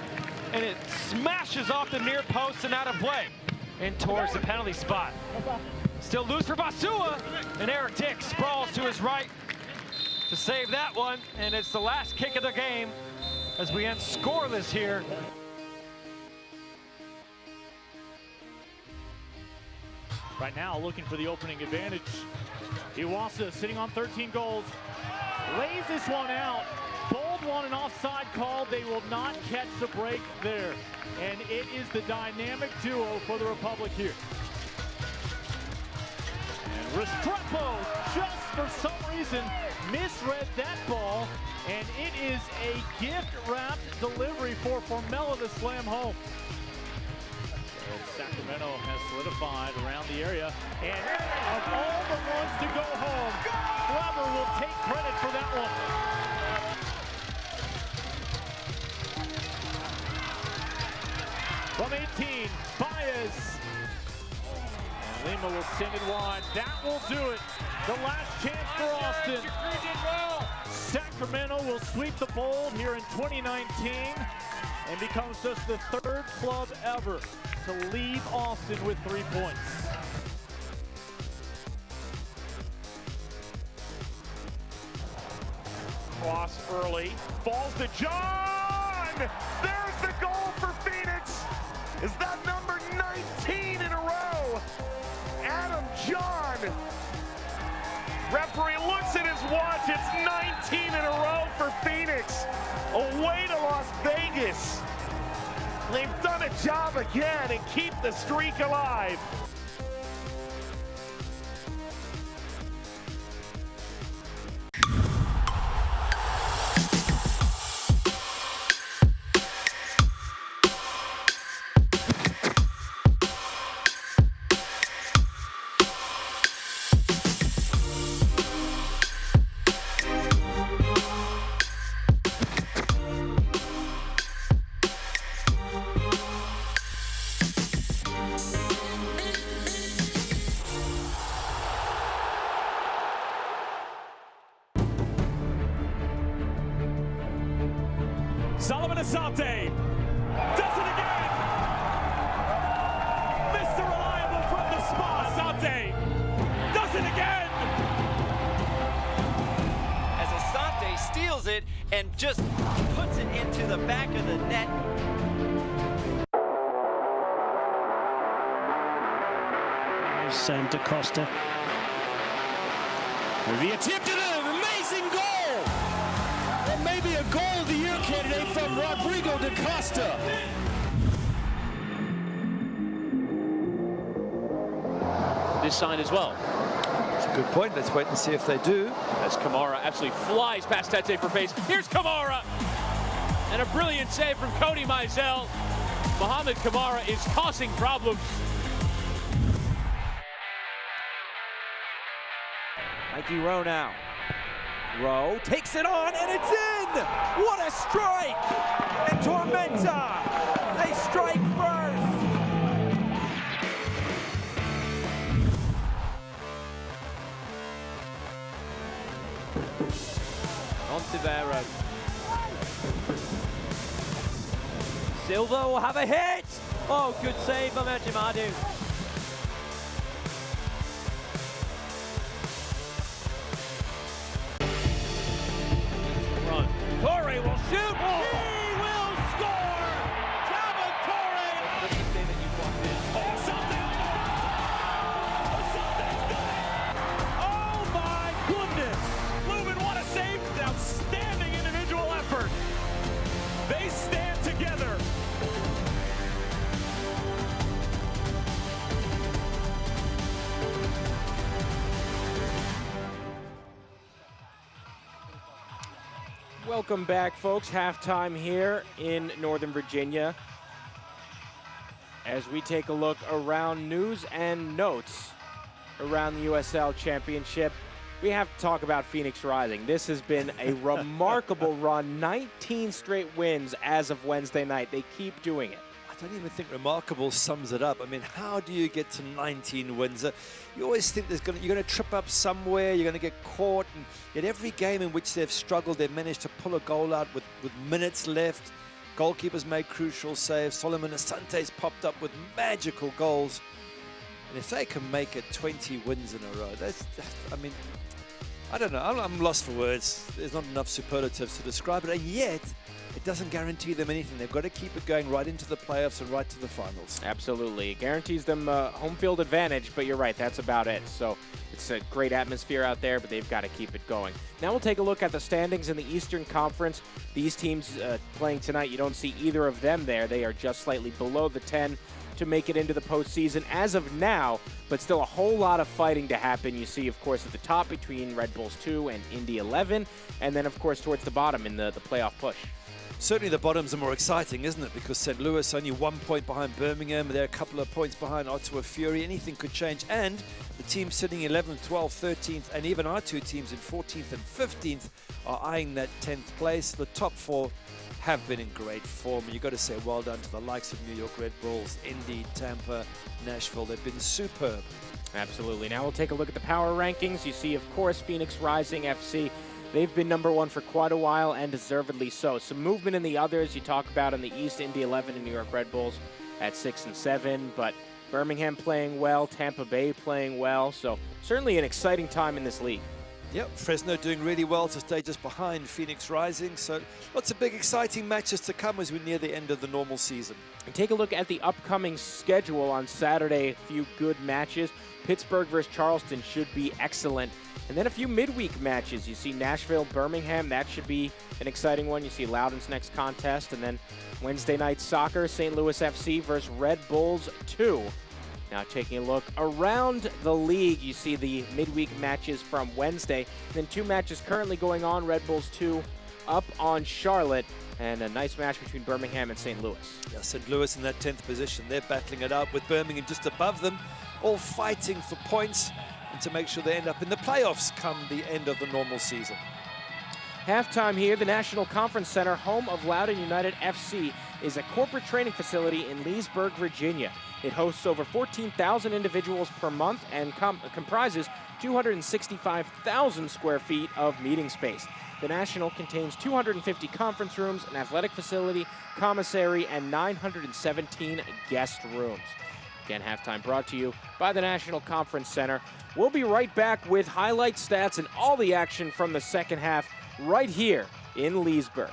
and it smashes off the near post and out of play. In towards the penalty spot. Still loose for Basua, and Eric Dick sprawls to his right to save that one, and it's the last kick of the game as we end scoreless here. Right now looking for the opening advantage. Iwasa sitting on 13 goals, lays this one out. Bold won an offside call. They will not catch the break there. And it is the dynamic duo for the Republic here. And Restrepo, just for some reason, misread that ball. And it is a gift-wrapped delivery for Formella to slam home. And Sacramento has solidified around the area. And of all the ones to go home, Clever will take credit for that one. From 18, Baez. And Lima will send it wide. That will do it. The last chance for Austin. Sacramento will sweep the Bold here in 2019 and becomes just the 3rd club ever to leave Austin with 3 points. Cross early, falls to John! There's the goal for Phoenix! Is that number 19 in a row? Adam John! Referee looks at his watch, it's 19 in a row for Phoenix! Away to Las Vegas! They've done a job again and keep the streak alive. Solomon Asante does it again. Mr. Reliable from the spot. Asante does it again. As Asante steals it and just puts it into the back of the net. There's Sam DaCosta. The attempt at an amazing goal. Or maybe a goal of the year candidate from Rodrigo DaCosta. this side as well. That's a good point. Let's wait and see if they do. As Kamara absolutely flies past Tete for pace. Here's Kamara! And a brilliant save from Cody Mizell. Mohamed Kamara is causing problems. Mikey Rowe now. Rowe takes it on, and it's in! What a strike! And Tormenta, they strike first! Ontivero. Silva will have a hit! Oh, good save by Mertimadu. Torre will shoot. Oh. He will score. Travel Torre. What do you say that you walked in? Oh, something. Something's good. Oh my goodness. Loudoun, what a save. Outstanding individual effort. They stand together. Welcome back, folks. Halftime here in Northern Virginia as we take a look around news and notes around the USL Championship. We have to talk about Phoenix Rising. This has been a remarkable run, 19 straight wins as of Wednesday night. They keep doing it. I don't even think remarkable sums it up. I mean, how do you get to 19 wins? You always think you're going to trip up somewhere, you're going to get caught, and yet every game in which they've struggled, they've managed to pull a goal out with minutes left. Goalkeepers made crucial saves. Solomon Asante's popped up with magical goals. And if they can make it 20 wins in a row, I mean, I don't know. I'm lost for words. There's not enough superlatives to describe it, and yet it doesn't guarantee them anything. They've got to keep it going right into the playoffs and right to the finals. Absolutely. It guarantees them home field advantage, but you're right, that's about it. So it's a great atmosphere out there, but they've got to keep it going. Now we'll take a look at the standings in the Eastern Conference. These teams playing tonight, you don't see either of them there. They are just slightly below the 10 to make it into the postseason as of now, but still a whole lot of fighting to happen. You see, of course, at the top between Red Bulls 2 and Indy 11, and then, of course, towards the bottom in the playoff push. Certainly the bottoms are more exciting, isn't it? Because St. Louis only 1 point behind Birmingham. They're a couple of points behind Ottawa Fury. Anything could change. And the teams sitting 11th, 12th, 13th, and even our two teams in 14th and 15th are eyeing that 10th place. The top four have been in great form. You've got to say well done to the likes of New York Red Bulls, Indy, Tampa, Nashville. They've been superb. Absolutely. Now we'll take a look at the power rankings. You see, of course, Phoenix Rising FC. They've been number one for quite a while, and deservedly so. Some movement in the others. You talk about in the East, Indy 11 and New York Red Bulls at 6 and 7, but Birmingham playing well, Tampa Bay playing well. So certainly an exciting time in this league. Yep, Fresno doing really well to stay just behind Phoenix Rising. So lots of big, exciting matches to come as we near the end of the normal season. And take a look at the upcoming schedule on Saturday. A few good matches. Pittsburgh versus Charleston should be excellent. And then a few midweek matches. You see Nashville, Birmingham. That should be an exciting one. You see Loudoun's next contest. And then Wednesday night soccer, St. Louis FC versus Red Bulls 2. Now taking a look around the league, you see the midweek matches from Wednesday. And then two matches currently going on. Red Bulls 2 up on Charlotte. And a nice match between Birmingham and St. Louis. Yeah, St. Louis in that 10th position. They're battling it out with Birmingham just above them, all fighting for points and to make sure they end up in the playoffs come the end of the normal season. Halftime here, the National Conference Center, home of Loudoun United FC, is a corporate training facility in Leesburg, Virginia. It hosts over 14,000 individuals per month and comprises 265,000 square feet of meeting space. The National contains 250 conference rooms, an athletic facility, commissary, and 917 guest rooms. Again, halftime brought to you by the National Conference Center. We'll be right back with highlight stats and all the action from the second half right here in Leesburg.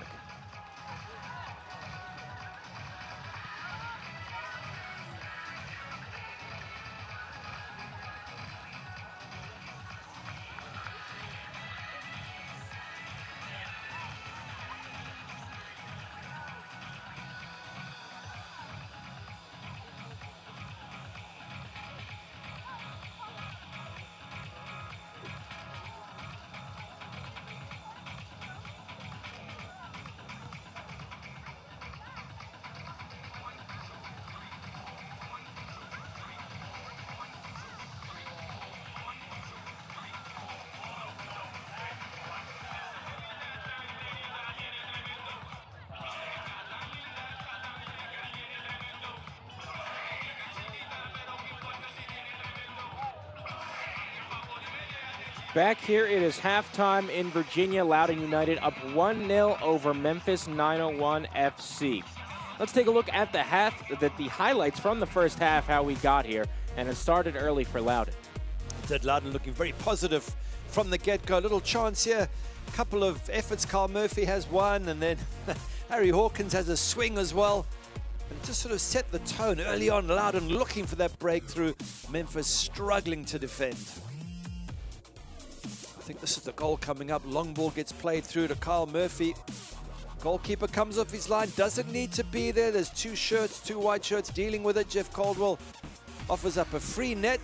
Back here, it is halftime in Virginia. Loudoun United up 1-0 over Memphis 901 FC. Let's take a look at the highlights from the first half, how we got here, and it started early for Loudoun. Loudoun looking very positive from the get-go. Little chance here, couple of efforts. Carl Murphy has one, and then Harry Hawkins has a swing as well. And just sort of set the tone early on. Loudoun looking for that breakthrough. Memphis struggling to defend. I think this is the goal coming up. Long ball gets played through to Carl Murphy. Goalkeeper comes off his line, doesn't need to be there. There's two white shirts dealing with it. Jeff Caldwell offers up a free net.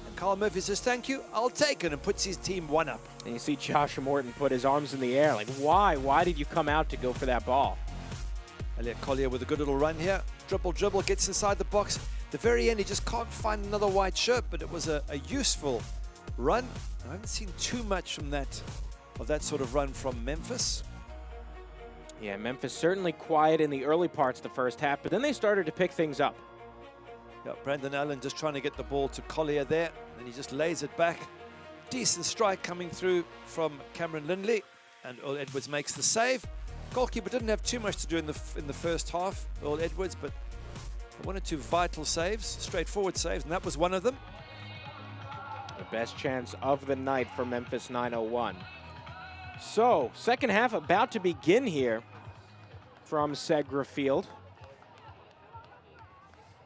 And Carl Murphy says, thank you, I'll take it, and puts his team one up. And you see Josh Morton put his arms in the air. Like, why? Why did you come out to go for that ball? Elliot Collier with a good little run here. Dribble, gets inside the box. At the very end, he just can't find another white shirt, but it was a useful run. I haven't seen too much from that sort of run from Memphis. Yeah, Memphis certainly quiet in the early parts of the first half, but then they started to pick things up. Yeah, Brandon Allen just trying to get the ball to Collier there, and he just lays it back. Decent strike coming through from Cameron Lindley, and Earl Edwards makes the save. Goalkeeper didn't have too much to do in the first half, Earl Edwards, but one or two vital saves, straightforward saves, and that was one of them. The best chance of the night for Memphis 901. So, second half about to begin here from Segra Field.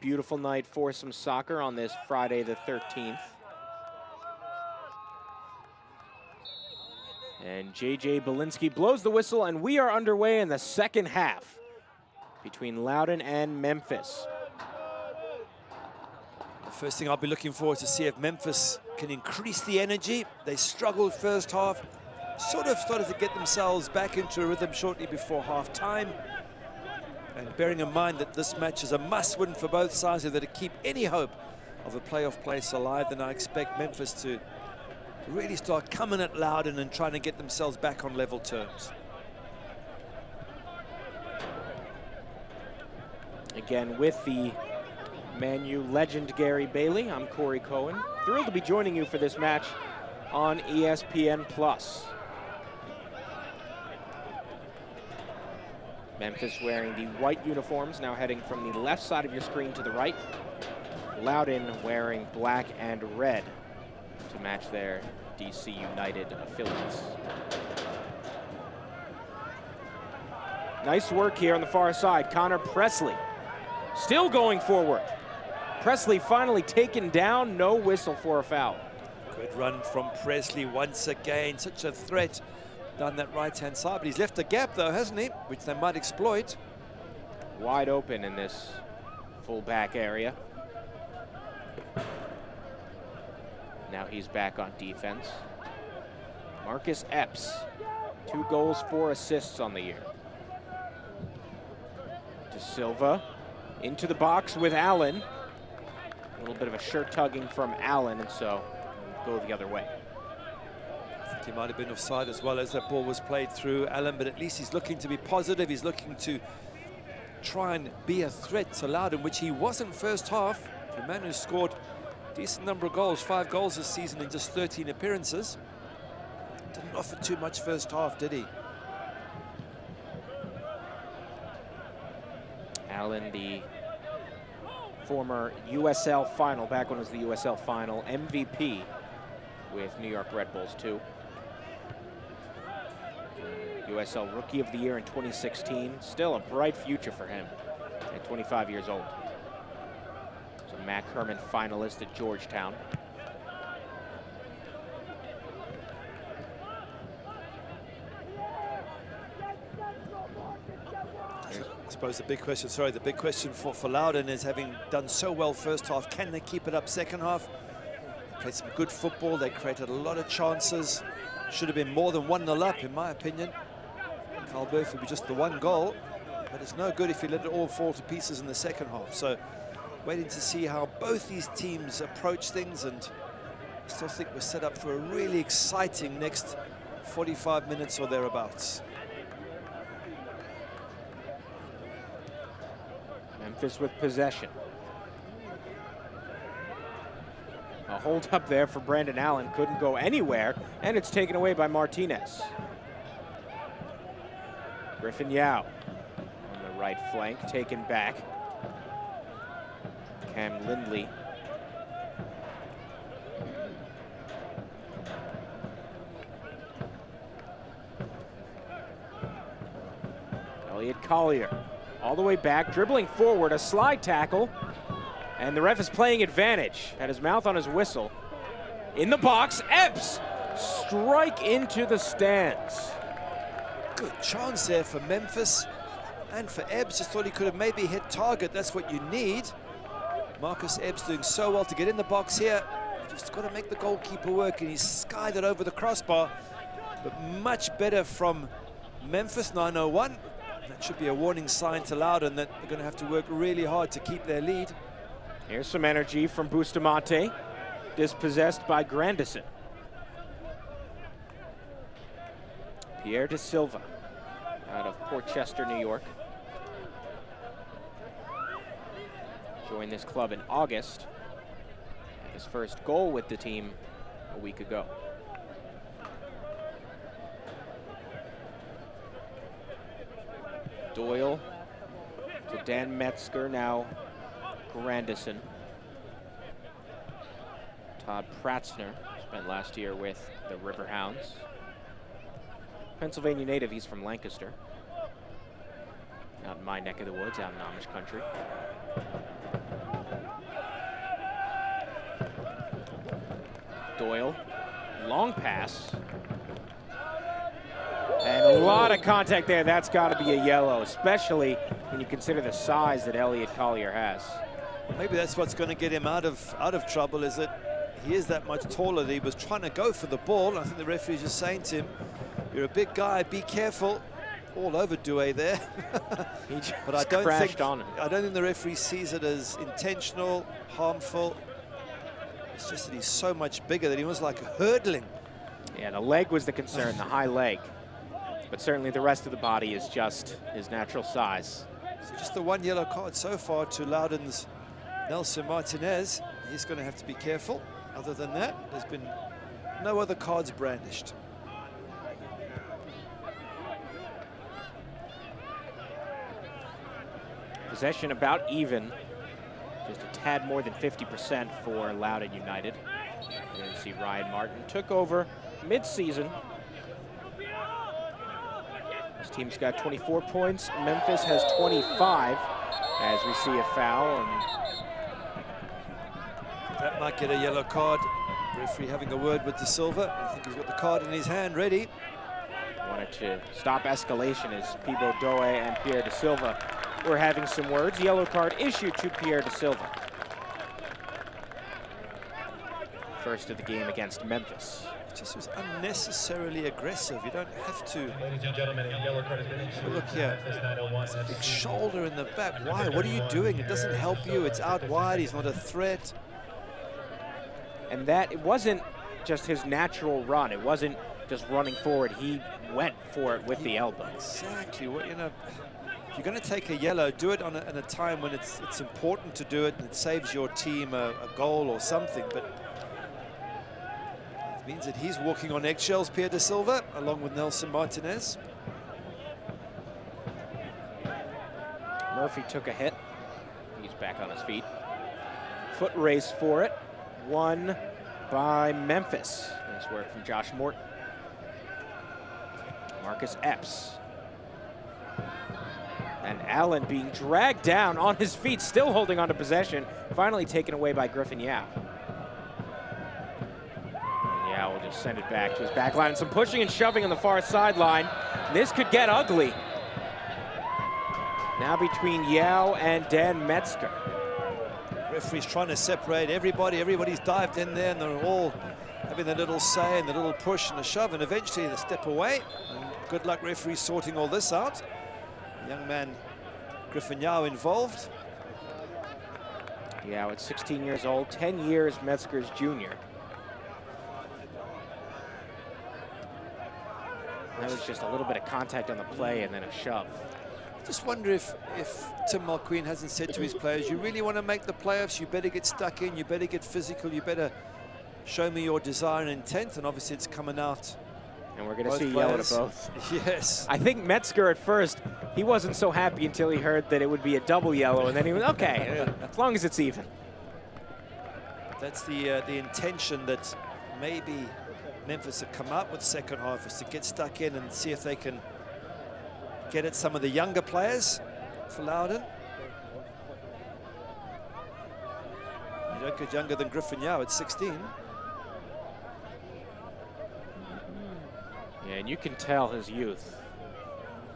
Beautiful night for some soccer on this Friday the 13th. And J.J. Belinsky blows the whistle, and we are underway in the second half between Loudoun and Memphis. The first thing I'll be looking for is to see if Memphis can increase the energy. They struggled first half, sort of started to get themselves back into a rhythm shortly before half-time. And bearing in mind that this match is a must-win for both sides, if they're to keep any hope of a playoff place alive, then I expect Memphis to really start coming at Loudoun and trying to get themselves back on level terms. Again, with the Man U legend Gary Bailey, I'm Corey Cohen. Thrilled to be joining you for this match on ESPN+. Memphis wearing the white uniforms, now heading from the left side of your screen to the right. Loudoun wearing black and red to match their DC United affiliates. Nice work here on the far side. Connor Presley still going forward. Presley finally taken down, no whistle for a foul. Good run from Presley once again, such a threat down that right-hand side, but he's left a gap though, hasn't he? Which they might exploit. Wide open in this full-back area. Now he's back on defense. Marcus Epps, 2 goals, 4 assists on the year. De Silva into the box with Allen. A little bit of a shirt tugging from Allen, and so go the other way. I think he might have been offside as well as that ball was played through Allen, but at least he's looking to be positive. He's looking to try and be a threat to Loudoun, which he wasn't first half. The man who scored a decent number of goals, 5 goals this season in just 13 appearances. Didn't offer too much first half, did he? Allen, the former USL final, back when it was the USL final, MVP with New York Red Bulls too. USL Rookie of the Year in 2016. Still a bright future for him at 25 years old. So Mac Herman finalist at Georgetown. I suppose the big question for Loudoun is, having done so well first half, can they keep it up second half? They played some good football, they created a lot of chances. Should have been more than 1-0 up, in my opinion. Carl Murphy with just the 1 goal, but it's no good if you let it all fall to pieces in the second half. So waiting to see how both these teams approach things, and I still think we're set up for a really exciting next 45 minutes or thereabouts. Memphis with possession. A hold up there for Brandon Allen, couldn't go anywhere, and it's taken away by Martinez. Griffin Yao on the right flank, taken back. Cam Lindley. Elliott Collier all the way back, dribbling forward, a slide tackle, and the ref is playing advantage. Had his mouth on his whistle. In the box, Epps, strike into the stands. Good chance there for Memphis and for Ebbs. Just thought he could have maybe hit target. That's what you need. Marcus Ebbs doing so well to get in the box here. Just got to make the goalkeeper work, and he's skied it over the crossbar. But much better from Memphis, 901. That should be a warning sign to Loudoun that they're going to have to work really hard to keep their lead. Here's some energy from Bustamante, dispossessed by Grandison. Pierre De Silva out of Portchester, New York. Joined this club in August. Had his first goal with the team a week ago. Doyle to Dan Metzger, now Grandison. Todd Pratzner spent last year with the Riverhounds. Pennsylvania native, he's from Lancaster. Out in my neck of the woods, out in Amish country. Doyle, long pass. And a lot of contact there. That's got to be a yellow, especially when you consider the size that Elliott Collier has. Maybe that's what's going to get him out of trouble, is that he is that much taller that he was trying to go for the ball. I think the referee is just saying to him, you're a big guy, be careful. All over Douay there. But I don't think the referee sees it as intentional, harmful. It's just that he's so much bigger that he was like hurdling. Yeah, the leg was the concern, the high leg. But certainly the rest of the body is just his natural size. So just the one yellow card so far to Loudoun's Nelson Martinez. He's going to have to be careful. Other than that, there's been no other cards brandished. Possession about even, just a tad more than 50% for Loudoun United. You're going to see Ryan Martin took over mid-season. This team's got 24 points. Memphis has 25, as we see a foul. And that might get a yellow card. Referee having a word with De Silva. I think he's got the card in his hand ready. Wanted to stop escalation as Pibo Doe and Pierre De Silva were having some words. Yellow card issued to Pierre De Silva. First of the game against Memphis. Just was unnecessarily aggressive. You don't have to. Ladies and gentlemen, a yellow card has been issued. Look here, big shoulder in the back. Why? What are you doing? It doesn't help you. It's out wide. He's not a threat. And that, it wasn't just his natural run. It wasn't just running forward. He went for it with the elbow. Exactly. Well, you know, if you're going to take a yellow, do it on a time when it's important to do it and it saves your team a goal or something. But it means that he's walking on eggshells, Pierre De Silva, along with Nelson Martinez. Murphy took a hit. He's back on his feet. Foot race for it. Won by Memphis. Nice work from Josh Morton. Marcus Epps. And Allen being dragged down on his feet, still holding on to possession. Finally taken away by Griffin Yao. And Yao will just send it back to his back line. And some pushing and shoving on the far sideline. This could get ugly. Now between Yao and Dan Metzger. Referee's trying to separate everybody. Everybody's dived in there and they're all having the little say and the little push and the shove, and eventually they step away. And good luck referee sorting all this out. Young man Griffin Yao involved. Yao at 16 years old, 10 years Metzger's junior. That was just a little bit of contact on the play and then a shove. I just wonder if Tim Mulqueen hasn't said to his players, you really want to make the playoffs, you better get stuck in, you better get physical, you better show me your desire and intent, and obviously it's coming out. And we're going to see yellow to both. Yes. I think Metzger at first, he wasn't so happy until he heard that it would be a double yellow, and then he was, okay, as long as it's even. That's the intention that maybe Memphis have come out with second half, is to get stuck in and see if they can get at some of the younger players for Loudoun. You don't get younger than Griffin Yao at 16. Yeah, and you can tell his youth,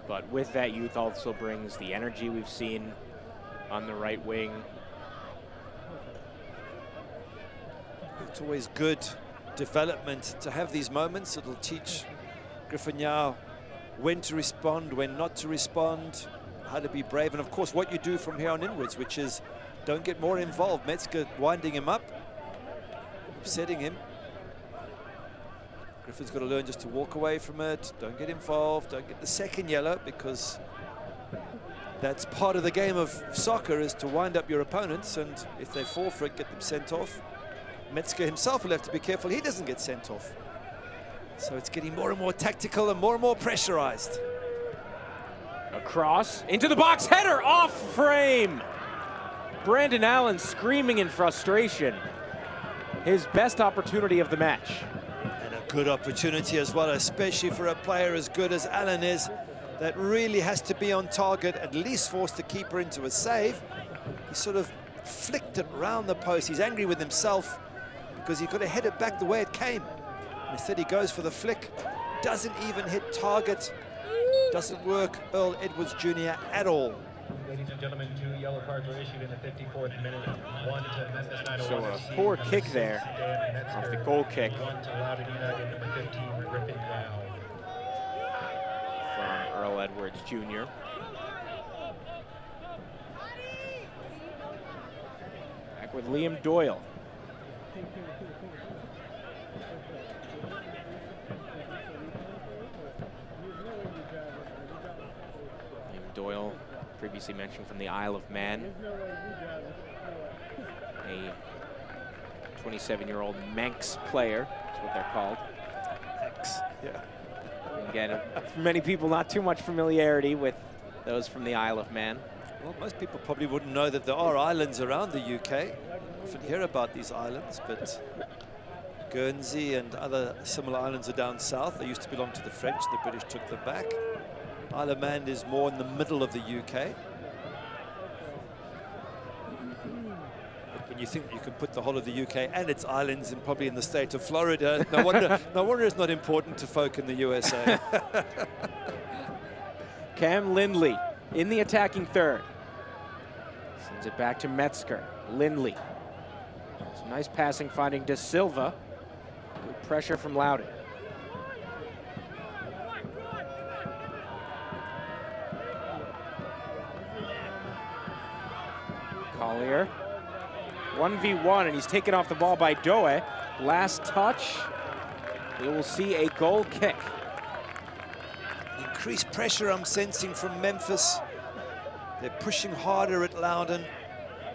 but with that youth also brings the energy we've seen on the right wing. It's always good development to have these moments. It'll teach Griffin Yao when to respond, when not to respond, how to be brave, and of course what you do from here on inwards, which is don't get more involved. Metzger winding him up, upsetting him. Griffin's got to learn just to walk away from it, don't get involved, don't get the second yellow, because that's part of the game of soccer, is to wind up your opponents, and if they fall for it, get them sent off. Metzger himself will have to be careful he doesn't get sent off. So it's getting more and more tactical and more pressurized. Across, into the box, header, off frame. Brandon Allen screaming in frustration. His best opportunity of the match. And a good opportunity as well, especially for a player as good as Allen is, that really has to be on target, at least force the keeper into a save. He sort of flicked it around the post. He's angry with himself because he could have headed back the way it came. Instead he goes for the flick, doesn't even hit target, doesn't work Earl Edwards Jr. at all. Ladies and gentlemen, 2 yellow cards were issued in the 54th minute. 1 to Memphis 901. So a poor kick there off the goal kick. 1 to Loudoun United, number 15, Griffin Yao. From Earl Edwards Jr. Back with Liam Doyle. Doyle, previously mentioned from the Isle of Man, a 27-year-old Manx player, is what they're called. Manx, yeah. And again, for many people, not too much familiarity with those from the Isle of Man. Well, most people probably wouldn't know that there are islands around the UK. Often hear about these islands, but Guernsey and other similar islands are down south. They used to belong to the French, the British took them back. Isle of Man is more in the middle of the UK. But when you think you can put the whole of the UK and its islands and probably in the state of Florida, no wonder it's not important to folk in the USA. Cam Lindley in the attacking third. Sends it back to Metzger. Lindley. Some nice passing, finding De Silva. Good pressure from Loudoun. Collier, 1v1, and he's taken off the ball by Doe. Last touch, we will see a goal kick. Increased pressure I'm sensing from Memphis. They're pushing harder at Loudoun.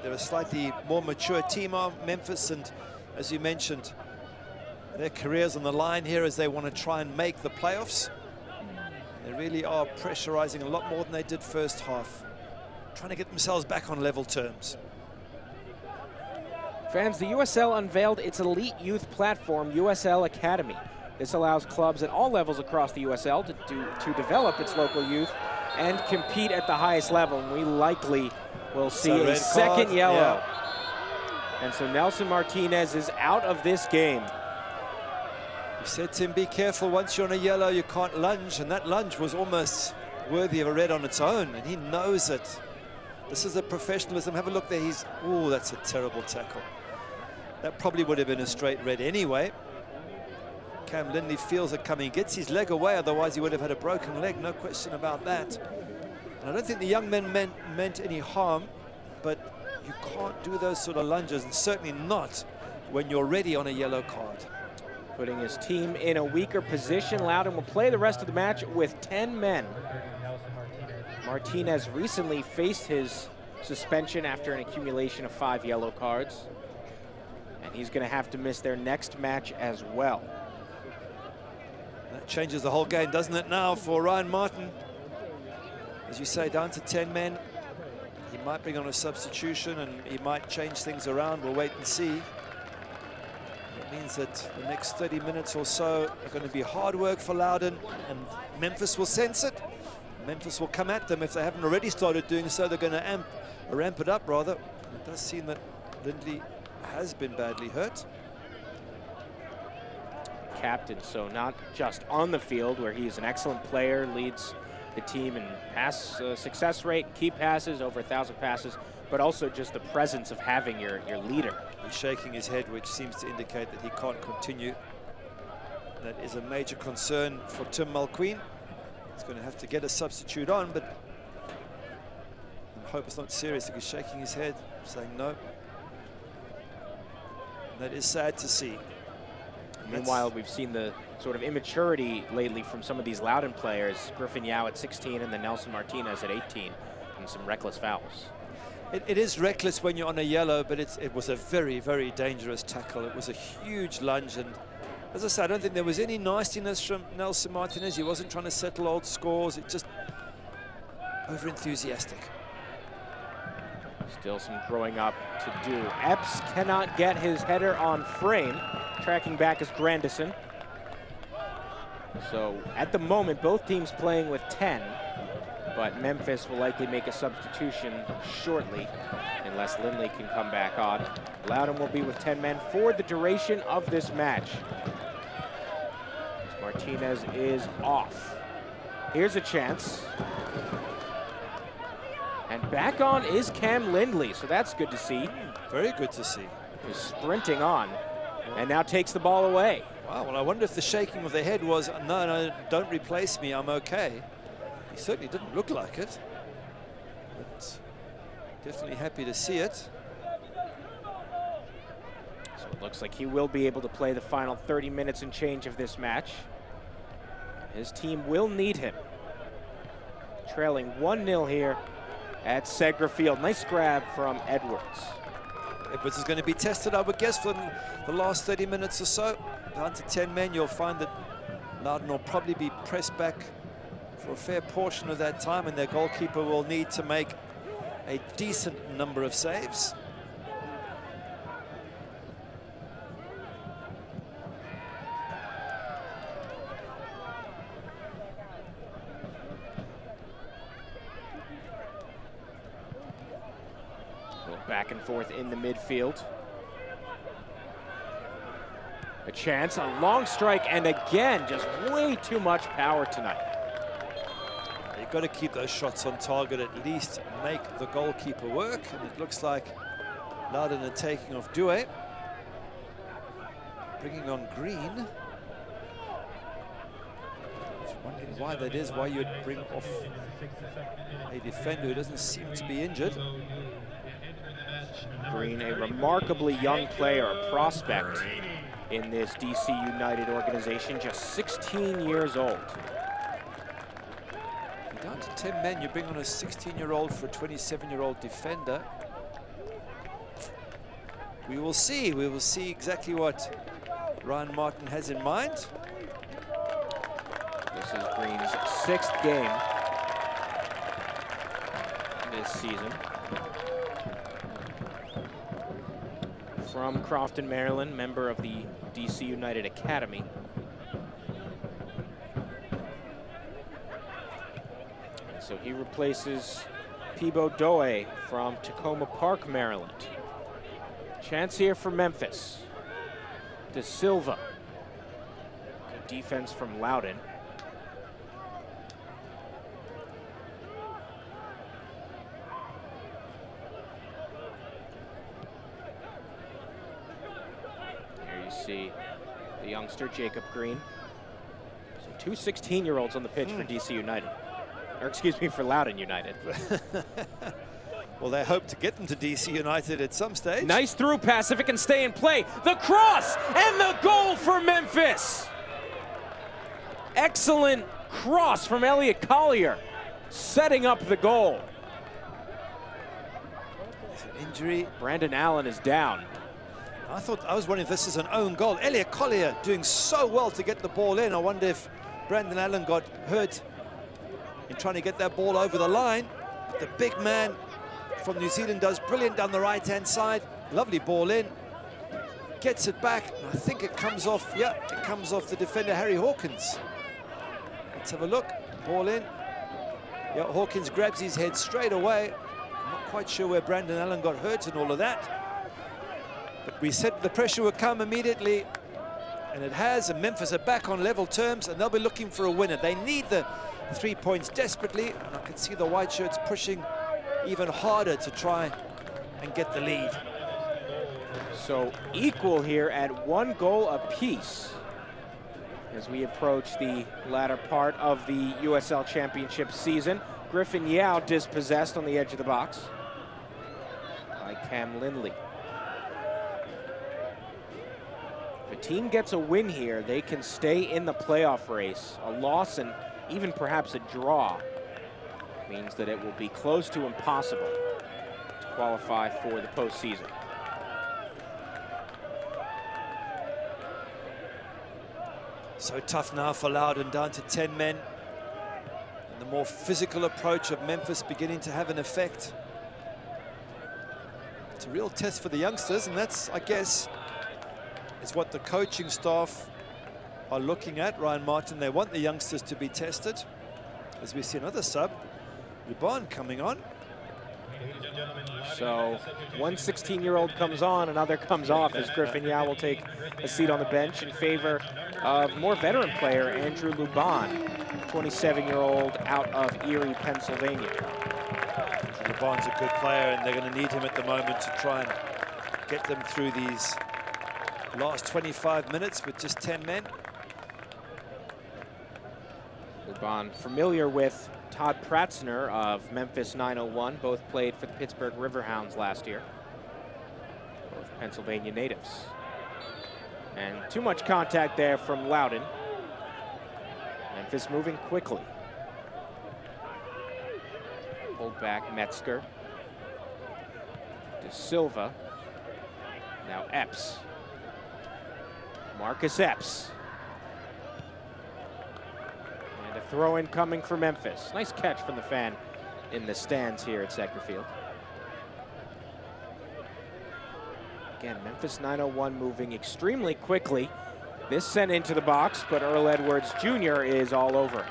They're a slightly more mature team, Memphis, and as you mentioned, their careers on the line here as they want to try and make the playoffs. They really are pressurizing a lot more than they did first half, trying to get themselves back on level terms. Fans, the USL unveiled its elite youth platform, USL Academy. This allows clubs at all levels across the USL to develop its local youth and compete at the highest level. And we likely will see a second yellow. Yeah. And so Nelson Martinez is out of this game. He said to him, be careful, once you're on a yellow, you can't lunge. And that lunge was almost worthy of a red on its own, and he knows it. This is a professionalism. Have a look there. Oh, that's a terrible tackle. That probably would have been a straight red anyway. Cam Lindley feels it coming, gets his leg away, otherwise he would have had a broken leg, no question about that. And I don't think the young men meant any harm, but you can't do those sort of lunges, and certainly not when you're ready on a yellow card. Putting his team in a weaker position. Loudoun will play the rest of the match with 10 men. Martinez recently faced his suspension after an accumulation of 5 yellow cards. And he's going to have to miss their next match as well. That changes the whole game, doesn't it, now for Ryan Martin? As you say, down to 10 men. He might bring on a substitution and he might change things around. We'll wait and see. It means that the next 30 minutes or so are going to be hard work for Loudoun, and Memphis will sense it. Memphis will come at them. If they haven't already started doing so, they're going to ramp it up, rather. It does seem that Lindley has been badly hurt. Captain, so not just on the field, where he's an excellent player, leads the team in pass success rate, key passes, over 1,000 passes, but also just the presence of having your leader. He's shaking his head, which seems to indicate that he can't continue. That is a major concern for Tim Mulqueen. He's going to have to get a substitute on, but I hope it's not serious. He's shaking his head, saying no. And that is sad to see. Meanwhile, we've seen the sort of immaturity lately from some of these Loudoun players. Griffin Yao at 16 and then Nelson Martinez at 18, and some reckless fouls. It is reckless when you're on a yellow, but it was a very, very dangerous tackle. It was a huge lunge, and as I said, I don't think there was any nastiness from Nelson Martinez. He wasn't trying to settle old scores. It just over-enthusiastic. Still some growing up to do. Epps cannot get his header on frame. Tracking back is Grandison. So at the moment, both teams playing with 10, but Memphis will likely make a substitution shortly unless Lindley can come back on. Loudoun will be with 10 men for the duration of this match. Martinez is off. Here's a chance. And back on is Cam Lindley, so that's good to see. Very good to see. He's sprinting on and now takes the ball away. Wow, well, I wonder if the shaking of the head was, no, don't replace me, I'm okay. He certainly didn't look like it, but definitely happy to see it. So it looks like he will be able to play the final 30 minutes and change of this match. His team will need him. Trailing 1-0 here at Segra Field. Nice grab from Edwards. Edwards is going to be tested, I would guess, for the last 30 minutes or so. Down to 10 men, you'll find that Loudoun will probably be pressed back for a fair portion of that time, and their goalkeeper will need to make a decent number of saves. Back and forth in the midfield. A chance, a long strike, and again, just way too much power tonight. You've got to keep those shots on target, at least make the goalkeeper work. And it looks like Loudoun are taking off Douay. Bringing on Green. Just wondering why that is, why you'd bring off a defender who doesn't seem to be injured. Green, a remarkably young player, a prospect in this DC United organization, just 16 years old. You're down to 10 men, you bring on a 16-year-old for a 27-year-old defender. We will see exactly what Ryan Martin has in mind. This is Green's 6th game this season. From Crofton, Maryland, member of the DC United Academy. And so he replaces Peebo Douay from Tacoma Park, Maryland. Chance here for Memphis. De Silva. Good defense from Loudoun. See the youngster Jacob Green. So two 16-year-olds on the pitch for DC United, or excuse me, for Loudoun United. Well, they hope to get them to DC United at some stage. Nice through pass if it can stay in play. The cross and the goal for Memphis. Excellent cross from Elliot Collier, setting up the goal. It's an injury. Brandon Allen is down. I was wondering if this is an own goal. Elliot Collier doing so well to get the ball in. I wonder if Brandon Allen got hurt in trying to get that ball over the line. But the big man from New Zealand does brilliant down the right-hand side. Lovely ball in. Gets it back. And I think it comes off, yeah, it comes off the defender, Harry Hawkins. Let's have a look. Ball in. Yeah, Hawkins grabs his head straight away. I'm not quite sure where Brandon Allen got hurt and all of that. But we said the pressure would come immediately, and it has, and Memphis are back on level terms, and they'll be looking for a winner. They need the 3 points desperately, and I can see the white shirts pushing even harder to try and get the lead. So equal here at 1 goal apiece as we approach the latter part of the USL Championship season. Griffin Yao dispossessed on the edge of the box by Cam Lindley. If a team gets a win here, they can stay in the playoff race. A loss and even perhaps a draw means that it will be close to impossible to qualify for the postseason. So tough now for Loudoun, down to 10 men. And the more physical approach of Memphis beginning to have an effect. It's a real test for the youngsters, and that's, I guess, is what the coaching staff are looking at. Ryan Martin, they want the youngsters to be tested. As we see another sub, Loudoun coming on. So one 16-year-old comes on, another comes off, as Griffin Yao will take a seat on the bench in favor of more veteran player Andrew Loudoun, 27-year-old out of Erie, Pennsylvania. Loudoun's a good player, and they're going to need him at the moment to try and get them through these last 25 minutes with just 10 men. Loudoun familiar with Todd Pratzner of Memphis 901. Both played for the Pittsburgh Riverhounds last year. Both Pennsylvania natives. And too much contact there from Loudoun. Memphis moving quickly. Pulled back Metzger. De Silva. Now Epps. Marcus Epps. And a throw-in coming for Memphis. Nice catch from the fan in the stands here at Sector Field. Again, Memphis 901 moving extremely quickly. This sent into the box, but Earl Edwards Jr. is all over.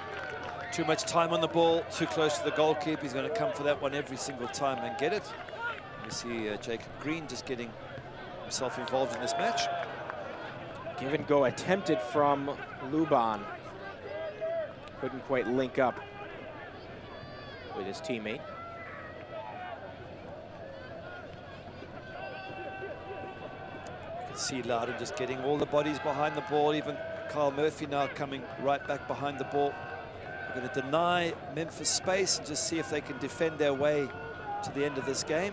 Too much time on the ball, too close to the goalkeeper. He's going to come for that one every single time and get it. You see Jacob Green just getting himself involved in this match. Give and go attempted from Loudoun. Couldn't quite link up with his teammate. You can see Loudoun just getting all the bodies behind the ball. Even Kyle Murphy now coming right back behind the ball. They're going to deny Memphis space and just see if they can defend their way to the end of this game.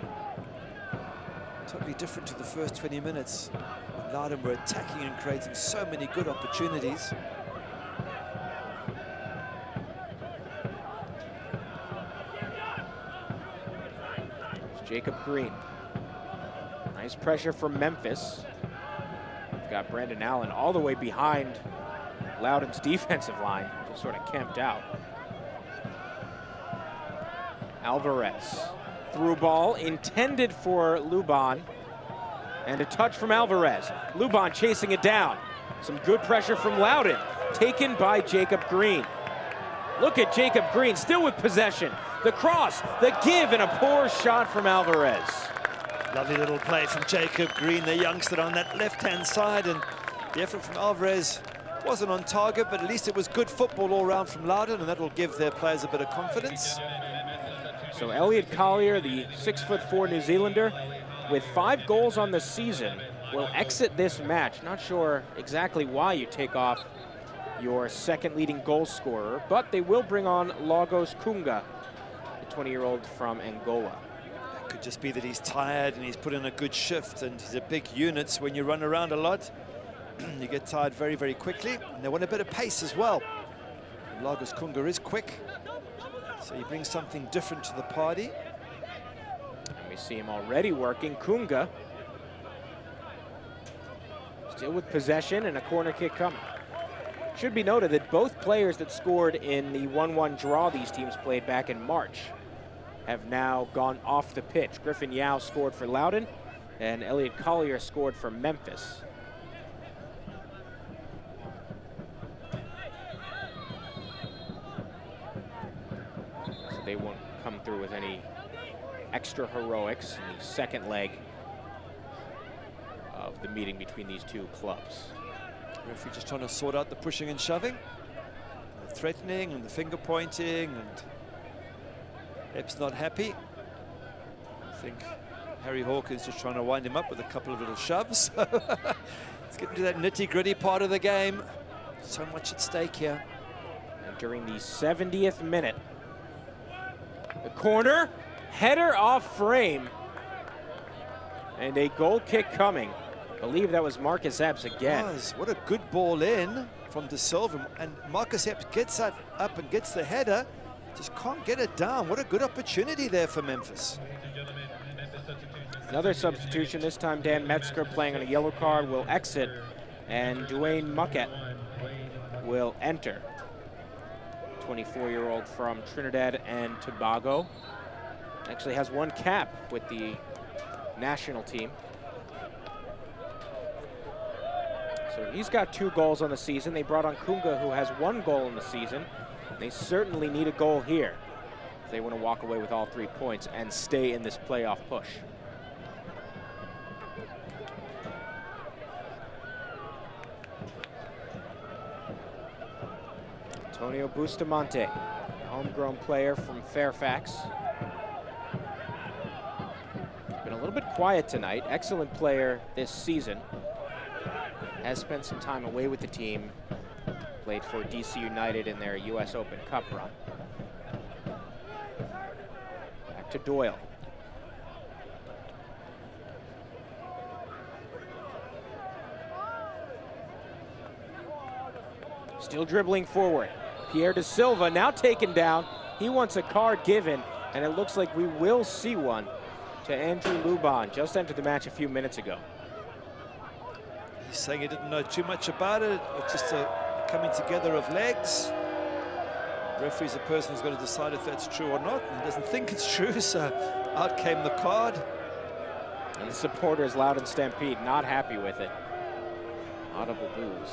Totally different to the first 20 minutes. When Loudoun were attacking and creating so many good opportunities. Jacob Green. Nice pressure from Memphis. We've got Brandon Allen all the way behind Loudoun's defensive line, just sort of camped out. Alvarez. Through ball intended for Loudoun. And a touch from Alvarez. Loudoun chasing it down. Some good pressure from Loudoun. Taken by Jacob Green. Look at Jacob Green, still with possession. The cross, the give, and a poor shot from Alvarez. Lovely little play from Jacob Green, the youngster on that left-hand side, and the effort from Alvarez wasn't on target, but at least it was good football all round from Loudoun, and that will give their players a bit of confidence. So Elliot Collier, the 6'4" New Zealander, with 5 goals on the season, will exit this match. Not sure exactly why you take off your second leading goal scorer, but they will bring on Lagos Kunga, the 20-year-old from Angola. It could just be that he's tired and he's put in a good shift, and he's a big unit, so when you run around a lot, you get tired very, very quickly, and they want a bit of pace as well. And Lagos Kunga is quick, so he brings something different to the party. And we see him already working. Kunga Still with possession and a corner kick coming. Should be noted that both players that scored in the 1-1 draw these teams played back in March have now gone off the pitch. Griffin Yao scored for Loudoun, and Elliot Collier scored for Memphis. So they won't come through with any extra heroics in the second leg of the meeting between these two clubs. Referee just trying to sort out the pushing and shoving, the threatening and the finger pointing, and Epps not happy. I think Harry Hawkins just trying to wind him up with a couple of little shoves. Let's get into that nitty-gritty part of the game. So much at stake here. And during the 70th minute, the corner, header off frame, and a goal kick coming. I believe that was Marcus Epps again. What a good ball in from De Silva, and Marcus Epps gets that up and gets the header, just can't get it down. What a good opportunity there for Memphis. Another substitution, this time Dan Metzger playing on a yellow card will exit, and Dwayne Muckett will enter. 24-year-old from Trinidad and Tobago. Actually has one cap with the national team. So he's got 2 goals on the season. They brought on Kunga, who has 1 goal in the season. They certainly need a goal here if they want to walk away with all 3 points and stay in this playoff push. Antonio Bustamante, a homegrown player from Fairfax. Been a little bit quiet tonight. Excellent player this season. Has spent some time away with the team. Played for DC United in their US Open Cup run. Back to Doyle. Still dribbling forward. Pierre De Silva now taken down. He wants a card given, and it looks like we will see one to Andrew Loudoun. Just entered the match a few minutes ago. He's saying he didn't know too much about it. It's just a coming together of legs. The referee's the person who's got to decide if that's true or not. And he doesn't think it's true, so out came the card. And the supporters, Loudoun Stampede, not happy with it. Audible boos.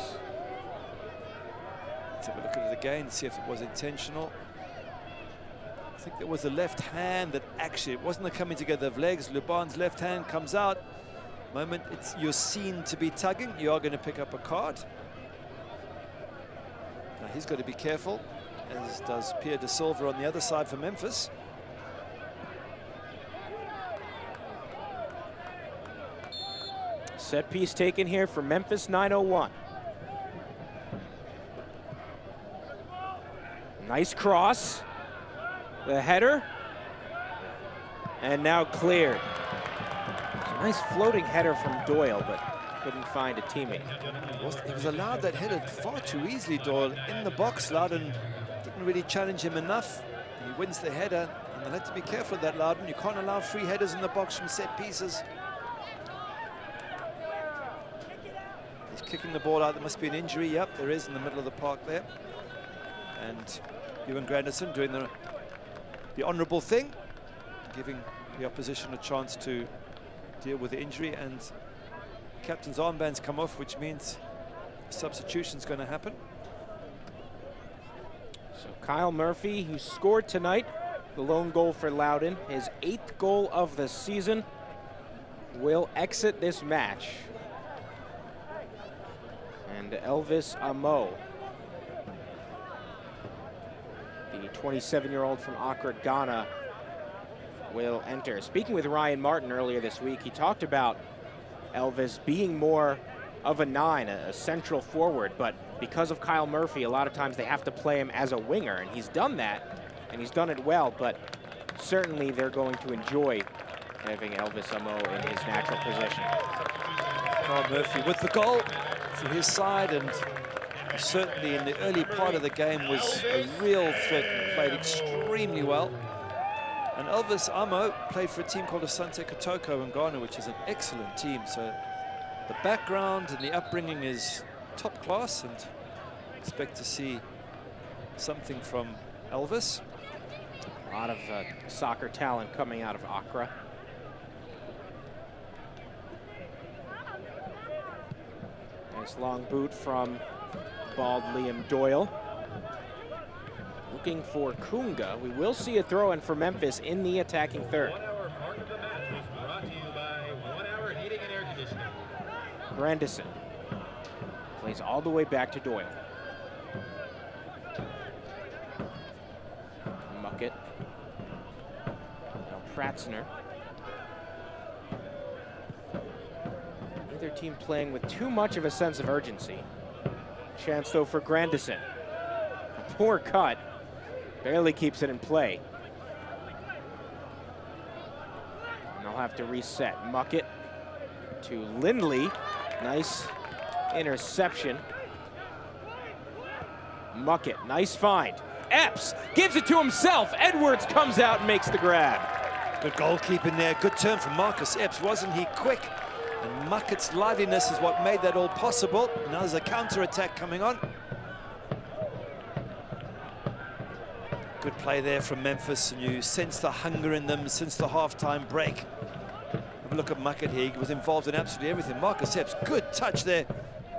Let's have a look at it again, see if it was intentional. I think there was a left hand that actually, it wasn't the coming together of legs. Loudoun's left hand comes out. Moment you're seen to be tugging, you are going to pick up a card. Now he's got to be careful, as does Pierre De Silva on the other side for Memphis. Set piece taken here for Memphis 901. Nice cross. The header. And now cleared. Nice floating header from Doyle, but couldn't find a teammate. He was allowed that header far too easily, Doyle. In the box, Loudoun didn't really challenge him enough. He wins the header, and they'll have to be careful of that, Loudoun. You can't allow free headers in the box from set pieces. He's kicking the ball out. There must be an injury. Yep, there is in the middle of the park there. And Ewan Granderson doing the honourable thing, giving the opposition a chance to deal with the injury, and captain's armbands come off, which means substitution's going to happen. So Kyle Murphy, who scored tonight, the lone goal for Loudoun, his 8th goal of the season, will exit this match. And Elvis Amo, the 27-year-old from Accra, Ghana, will enter. Speaking with Ryan Martin earlier this week, he talked about Elvis being more of a 9, a central forward, but because of Kyle Murphy, a lot of times they have to play him as a winger, and he's done that, and he's done it well, but certainly they're going to enjoy having Elvis Amo in his natural position. Kyle Murphy with the goal for his side, and certainly in the early part of the game was a real threat and played extremely well. And Elvis Amo played for a team called Asante Kotoko in Ghana, which is an excellent team. So The background and the upbringing is top class, and expect to see something from Elvis. A lot of soccer talent coming out of Accra. Nice long boot from bald Liam Doyle. Looking for Kunga. We will see a throw in for Memphis in the attacking third. 1 hour mark of the match was brought to you by 1 Hour Heating and Air Conditioning. Grandison plays all the way back to Doyle. Muckett. Now Pratzner. Neither team playing with too much of a sense of urgency. Chance though for Grandison. A poor cut. Barely keeps it in play. And they'll have to reset. Muckett to Lindley. Nice interception. Muckett, nice find. Epps gives it to himself. Edwards comes out and makes the grab. Good goalkeeping there. Good turn from Marcus Epps. Wasn't he quick? And Muckett's liveliness is what made that all possible. Now there's a counter-attack coming on. Good play there from Memphis, and you sense the hunger in them since the half-time break. Have a look at Muckett here. He was involved in absolutely everything. Marcus Epps, good touch there.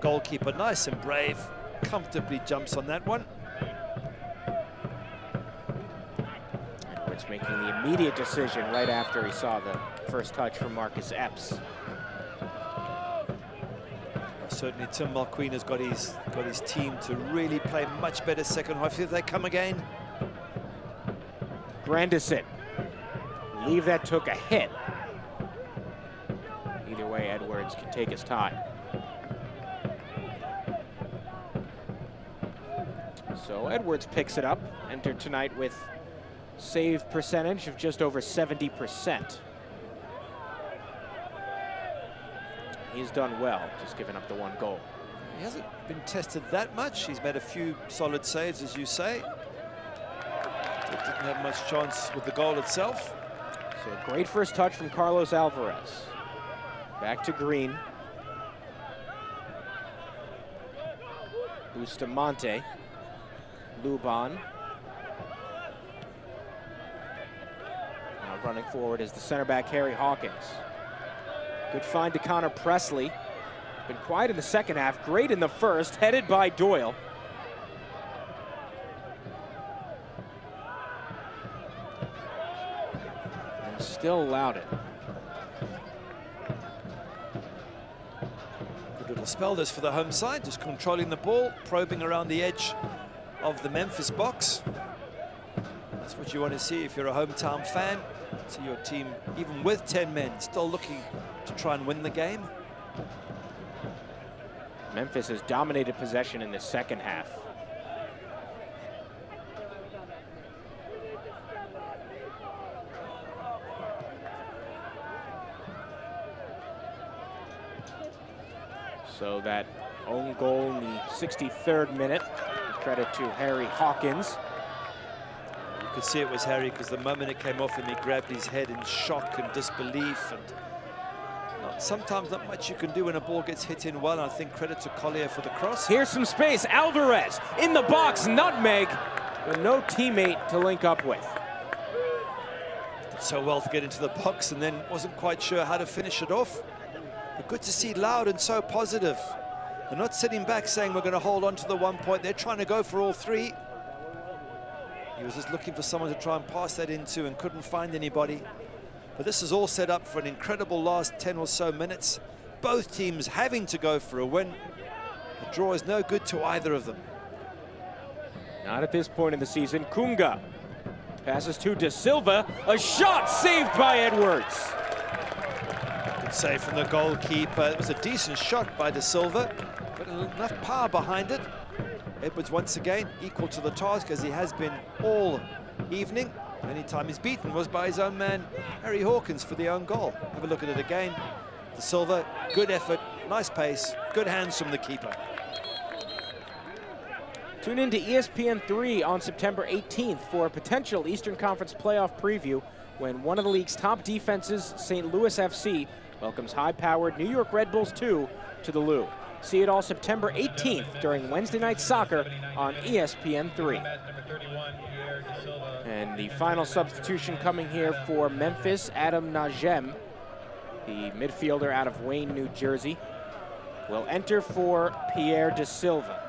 Goalkeeper, nice and brave. Comfortably jumps on that one. Edwards making the immediate decision right after he saw the first touch from Marcus Epps. Certainly Tim Mulqueen has got his team to really play much better second half if they come again. Grandison. Believe that took a hit. Either way, Edwards can take his time. So Edwards picks it up. Entered tonight with save percentage of just over 70%. He's done well, just giving up the 1 goal. He hasn't been tested that much. He's made a few solid saves, as you say. Didn't have much chance with the goal itself. So a great first touch from Carlos Alvarez. Back to Green. Bustamante. Loudoun. Now running forward is the center back, Harry Hawkins. Good find to Connor Presley. Been quiet in the second half, great in the first, headed by Doyle. And still Loudoun. Good little spell this for the home side, just controlling the ball, probing around the edge of the Memphis box. That's what you want to see if you're a hometown fan. See your team, even with 10 men, still looking to try and win the game. Memphis has dominated possession in the second half. So that own goal in the 63rd minute, credit to Harry Hawkins. You could see it was Harry because the moment it came off him, he grabbed his head in shock and disbelief. And sometimes not much you can do when a ball gets hit in well. I think credit to Collier for the cross. Here's some space. Alvarez in the box, nutmeg, but no teammate to link up with. Did so well to get into the box and then wasn't quite sure how to finish it off. But good to see Loudoun so positive. They're not sitting back saying we're going to hold on to the 1 point. They're trying to go for all 3. He was just looking for someone to try and pass that into and couldn't find anybody. But this is all set up for an incredible last 10 or so minutes. Both teams having to go for a win. The draw is no good to either of them. Not at this point in the season. Kunga passes to De Silva. A shot saved by Edwards. Good save from the goalkeeper. It was a decent shot by De Silva, but enough power behind it. Edwards once again equal to the task as he has been all evening. The only time he's beaten was by his own man, Harry Hawkins, for the own goal. Have a look at it again. De Silva, good effort, nice pace, good hands from the keeper. Tune in to ESPN3 on September 18th for a potential Eastern Conference playoff preview when one of the league's top defenses, St. Louis FC, welcomes high-powered New York Red Bulls 2 to the Lou. See it all September 18th during Wednesday Night Soccer on ESPN3. And the final substitution coming here for Memphis, Adam Najem, the midfielder out of Wayne, New Jersey, will enter for Pierre De Silva.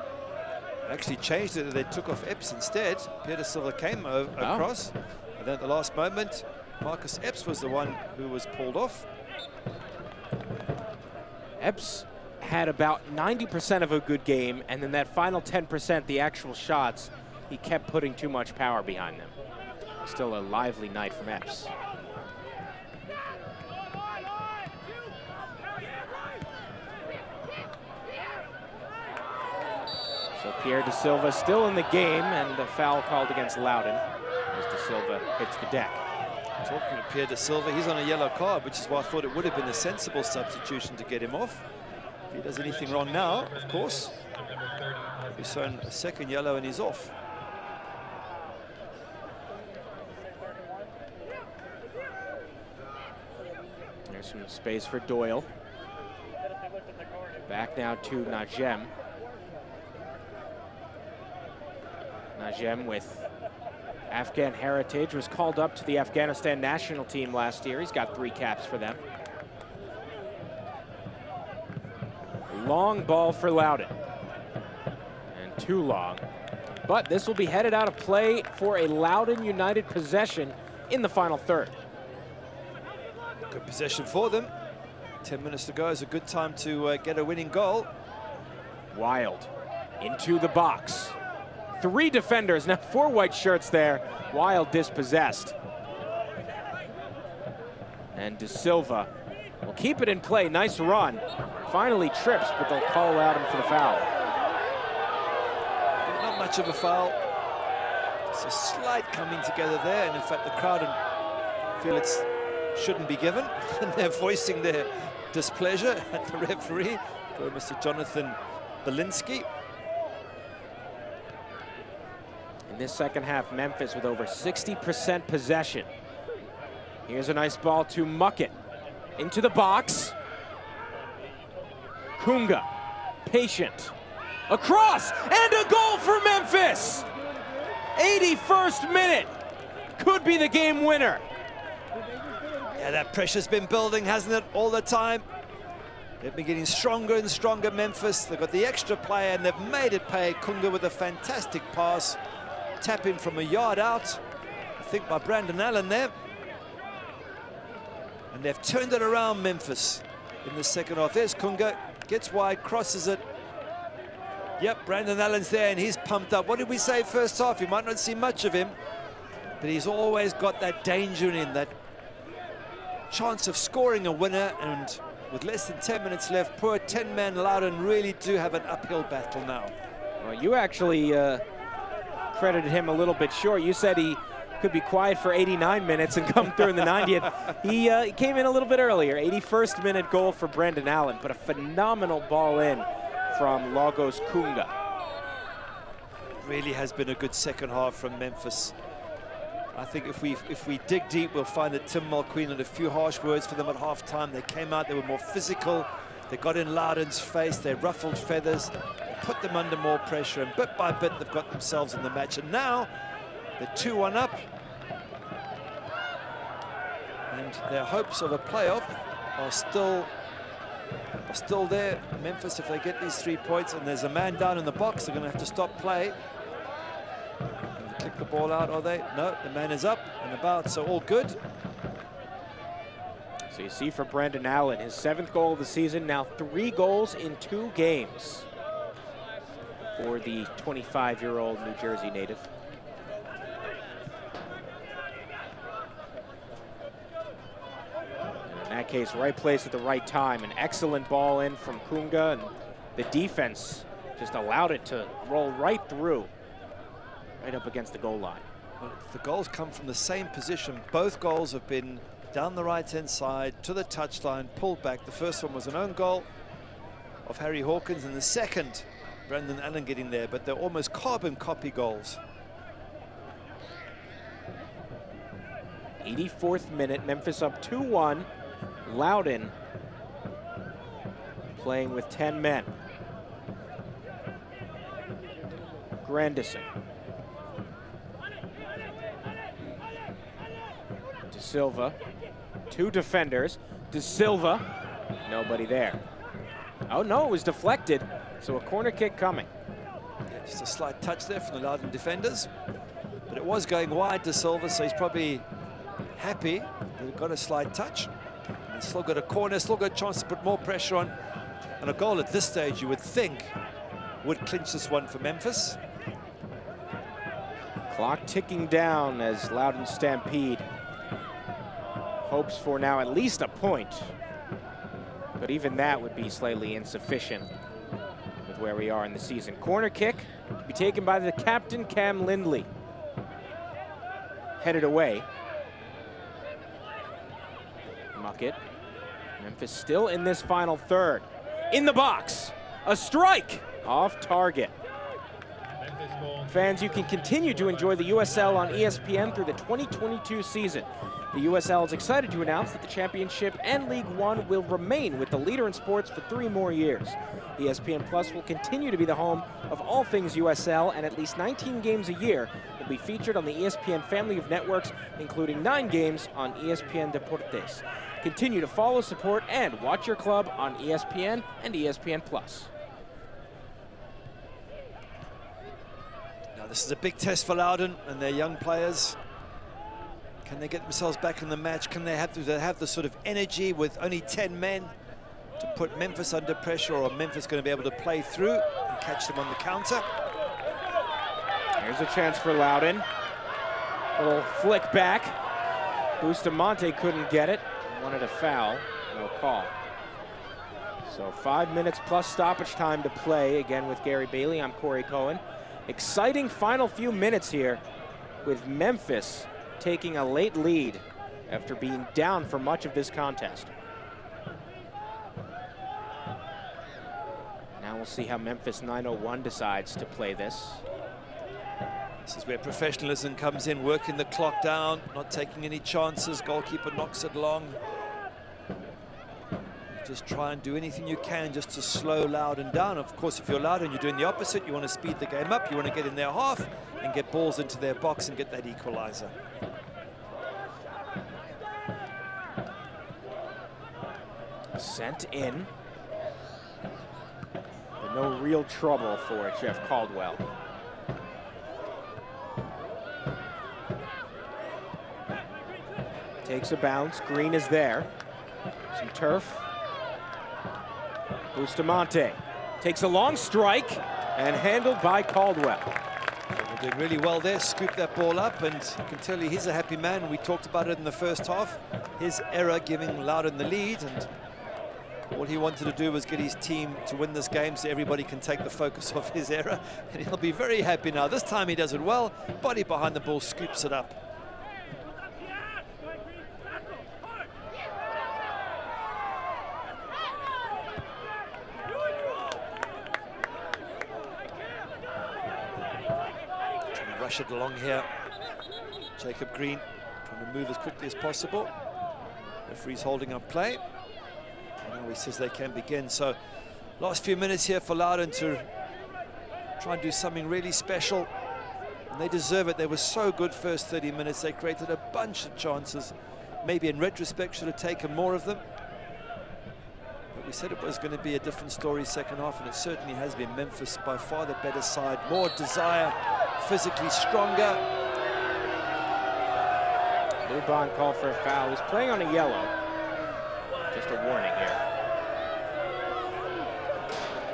Actually changed it. They took off Epps instead. Pierre De Silva came across. And then at the last moment, Marcus Epps was the one who was pulled off. Epps had about 90% of a good game, and then that final 10%, the actual shots, he kept putting too much power behind them. Still a lively night from Epps. So Pierre De Silva still in the game, and a foul called against Loudoun as De Silva hits the deck. Talking to Pierre De Silva, he's on a yellow card, which is why I thought it would have been a sensible substitution to get him off. If he does anything wrong now, of course, he's shown a second yellow and he's off. There's some space for Doyle. Back now to Najem. Najem, with Afghan heritage, was called up to the Afghanistan national team last year. He's got 3 caps for them. Long ball for Loudoun. And too long. But this will be headed out of play for a Loudoun United possession in the final third. Good possession for them. 10 minutes to go is a good time to get a winning goal. Wild into the box. 3 defenders, now 4 white shirts there. Wild dispossessed. And De Silva will keep it in play. Nice run. Finally trips, but they'll call out him for the foul. Not much of a foul. It's a slight coming together there, and in fact the crowd feel it shouldn't be given, and they're voicing their displeasure at the referee, for Mr. Jonathan Belinsky. In this second half, Memphis with over 60% possession. Here's a nice ball to Muckett. Into the box. Kunga, patient. Across, and a goal for Memphis! 81st minute. Could be the game winner. Yeah, that pressure's been building, hasn't it, all the time? They've been getting stronger and stronger, Memphis. They've got the extra player, and they've made it pay. Kunga with a fantastic pass. Tap in from a yard out, I think by Brandon Allen there. And they've turned it around, Memphis, in the second half. There's Kunga, gets wide, crosses it. Yep, Brandon Allen's there, and he's pumped up. What did we say first half? You might not see much of him, but he's always got that danger in him, that chance of scoring a winner. And with less than 10 minutes left, poor 10-man Loudoun really do have an uphill battle now. Well, you actually credited him a little bit short. You said he could be quiet for 89 minutes and come through in the 90th. He came in a little bit earlier. 81st minute goal for Brandon Allen, but a phenomenal ball in from Lagos Kunga. Really has been a good second half from Memphis. I think if we dig deep, we'll find that Tim Mulqueen had a few harsh words for them at halftime. They came out, they were more physical. They got in Loudoun's face, they ruffled feathers, they put them under more pressure, and bit by bit they've got themselves in the match. And now they're 2-1 up, and their hopes of a playoff are still there. Memphis, if they get these 3 points, and there's a man down in the box, they're going to have to stop play. Kick the ball out, are they? No, the man is up and about, so all good. So you see for Brandon Allen, his 7th goal of the season, now 3 goals in 2 games for the 25-year-old New Jersey native. And in that case, right place at the right time. An excellent ball in from Kunga, and the defense just allowed it to roll right through, right up against the goal line. Well, the goals come from the same position. Both goals have been down the right-hand side to the touchline, pulled back. The first one was an own goal of Harry Hawkins, and the second, Brandon Allen getting there, but they're almost carbon copy goals. 84th minute, Memphis up 2-1. Loudoun playing with 10 men. Grandison. De Silva. 2 defenders. De Silva. Nobody there. Oh no, it was deflected. So a corner kick coming. Yeah, just a slight touch there from the Loudoun defenders. But it was going wide to Silva, so he's probably happy that he got a slight touch. And he's still got a corner, still got a chance to put more pressure on. And a goal at this stage, you would think, would clinch this one for Memphis. Clock ticking down as Loudoun Stampede hopes for now at least a point. But even that would be slightly insufficient with where we are in the season. Corner kick to be taken by the captain, Cam Lindley. Headed away. Muckett. Memphis still in this final third. In the box. A strike off target. Fans, you can continue to enjoy the USL on ESPN through the 2022 season. The USL is excited to announce that the championship and League One will remain with the leader in sports for 3 more years. ESPN Plus will continue to be the home of all things USL, and at least 19 games a year will be featured on the ESPN family of networks, including 9 games on ESPN Deportes. Continue to follow, support, and watch your club on ESPN and ESPN Plus. Now this is a big test for Loudoun and their young players. Can they get themselves back in the match? Can they have the sort of energy with only 10 men to put Memphis under pressure, or Memphis going to be able to play through and catch them on the counter? Here's a chance for Loudoun. Little flick back. Bustamante couldn't get it. Wanted a foul. No call. So 5 minutes plus stoppage time to play. Again with Gary Bailey, I'm Corey Cohen. Exciting final few minutes here with Memphis taking a late lead after being down for much of this contest. Now we'll see how Memphis 901 decides to play this. This is where professionalism comes in, working the clock down, not taking any chances. Goalkeeper knocks it long. Just try and do anything you can just to slow Loudoun down. Of course, if you're Loudoun, you're doing the opposite. You want to speed the game up. You want to get in their half and get balls into their box and get that equalizer. Sent in. But no real trouble for Jeff Caldwell. Takes a bounce. Green is there. Some turf. Bustamante takes a long strike and handled by Caldwell. They did really well there, scooped that ball up, and I can tell you he's a happy man. We talked about it in the first half. His error giving Loudoun the lead, and all he wanted to do was get his team to win this game so everybody can take the focus off his error, and he'll be very happy now. This time he does it well. Body behind the ball, scoops it up. Rush it along here. Jacob Green trying to move as quickly as possible. Referee's holding up play. Now he says they can begin. So last few minutes here for Loudoun to try and do something really special. And they deserve it. They were so good first 30 minutes. They created a bunch of chances. Maybe in retrospect should have taken more of them. But we said it was going to be a different story second half, and it certainly has been. Memphis by far the better side. More desire. Physically stronger. Loudoun called for a foul. He's playing on a yellow. Just a warning here.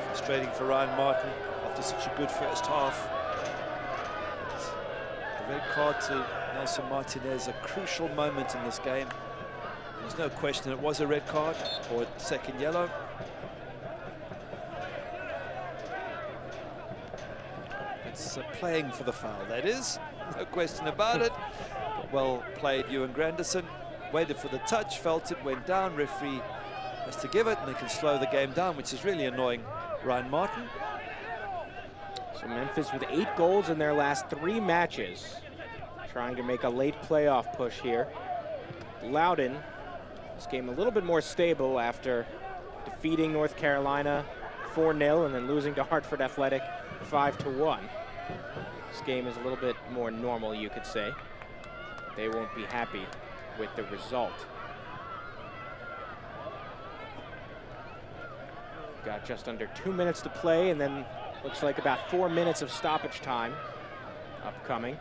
Frustrating for Ryan Martin after such a good first half. The red card to Nelson Martinez, a crucial moment in this game. There's no question it was a red card or a second yellow. Playing for the foul, that is, no question about it. But well played, Ewan Grandison. Waited for the touch, felt it, went down. Referee has to give it, and they can slow the game down, which is really annoying Ryan Martin. So Memphis with 8 goals in their last 3 matches, trying to make a late playoff push here. Loudoun, this game a little bit more stable after defeating North Carolina 4-0 and then losing to Hartford Athletic 5-1. This game is a little bit more normal, you could say. They won't be happy with the result. Got just under 2 minutes to play, and then looks like about 4 minutes of stoppage time upcoming.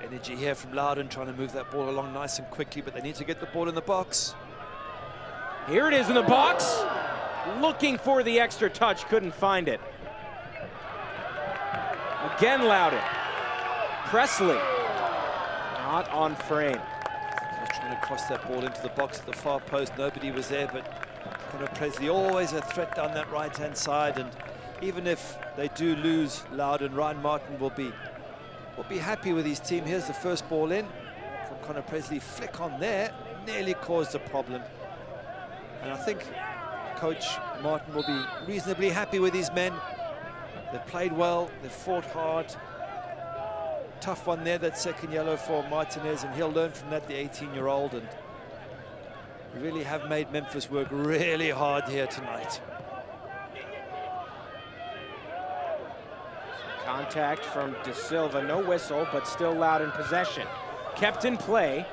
Energy here from Loudoun, trying to move that ball along nice and quickly, but they need to get the ball in the box. Here it is in the box. Looking for the extra touch, couldn't find it. Again Loudoun. Presley, not on frame. Trying to cross that ball into the box at the far post. Nobody was there, but Connor Presley always a threat down that right-hand side. And even if they do lose Loudoun, Ryan Martin will be happy with his team. Here's the first ball in from Connor Presley. Flick on there, nearly caused a problem. And I think Coach Martin will be reasonably happy with his men. They've played well, they've fought hard. Tough one there, that second yellow for Martinez, and he'll learn from that, the 18-year-old, and really have made Memphis work really hard here tonight. Contact from De Silva, no whistle, but still Loudoun possession. Kept in play,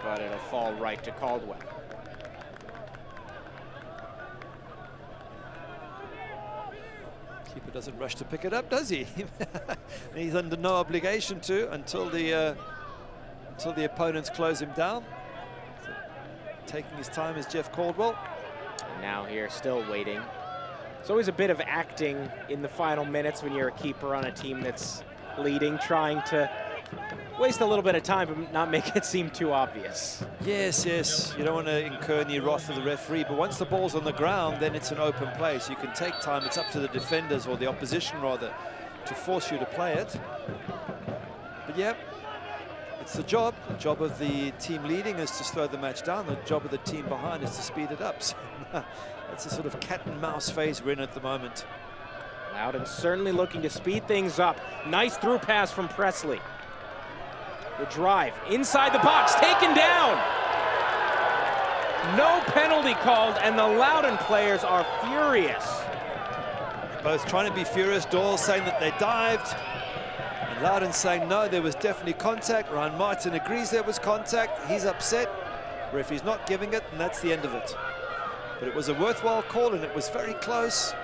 but it'll fall right to Caldwell. Keeper doesn't rush to pick it up, does he? He's under no obligation to until the opponents close him down. So, taking his time is Jeff Caldwell. And now here, still waiting. It's always a bit of acting in the final minutes when you're a keeper on a team that's leading, trying to waste a little bit of time but not make it seem too obvious. Yes, yes, you don't want to incur any wrath of the referee, but once the ball's on the ground, then it's an open play, so you can take time. It's up to the defenders, or the opposition rather, to force you to play it. But yeah, it's the job. The job of the team leading is to slow the match down. The job of the team behind is to speed it up. So that's a sort of cat and mouse phase we're in at the moment. Loudoun certainly looking to speed things up. Nice through pass from Presley. The drive inside the box, taken down. No penalty called, and the Loudoun players are furious. Both trying to be furious. Doyle saying that they dived, and Loudoun saying no, there was definitely contact. Ryan Martin agrees there was contact. He's upset. Referee's not giving it, and that's the end of it. But it was a worthwhile call, and it was very close.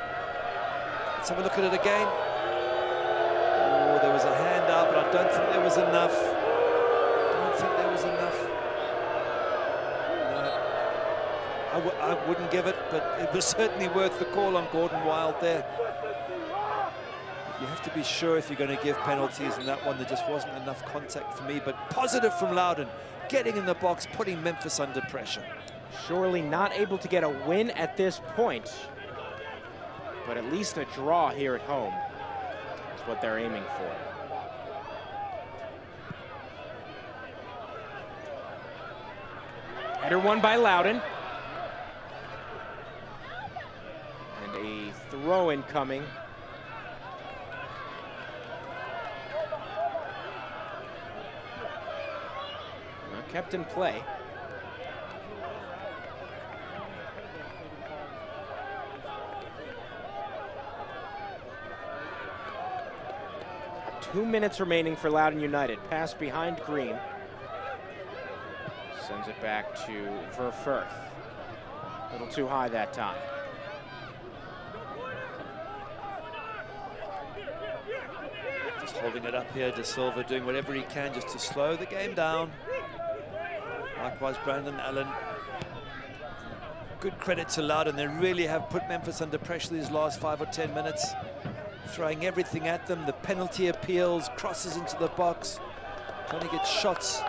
Let's have a look at it again. Oh, there was a hand out, but I don't think there was enough. I wouldn't give it, but it was certainly worth the call on Gordon Wild there. You have to be sure if you're going to give penalties, and that one there just wasn't enough contact for me. But positive from Loudoun, getting in the box, putting Memphis under pressure. Surely not able to get a win at this point, but at least a draw here at home is what they're aiming for. Header won by Loudoun. And a throw-in coming. Well, kept in play. Two minutes remaining for Loudoun United. Pass behind Green. Sends it back to Verfurth. A little too high that time. Just holding it up here, De Silva doing whatever he can just to slow the game down. Likewise, Brandon Allen. Good credit to Loudoun. They really have put Memphis under pressure these last 5 or 10 minutes. Throwing everything at them, the penalty appeals, crosses into the box, trying to get shots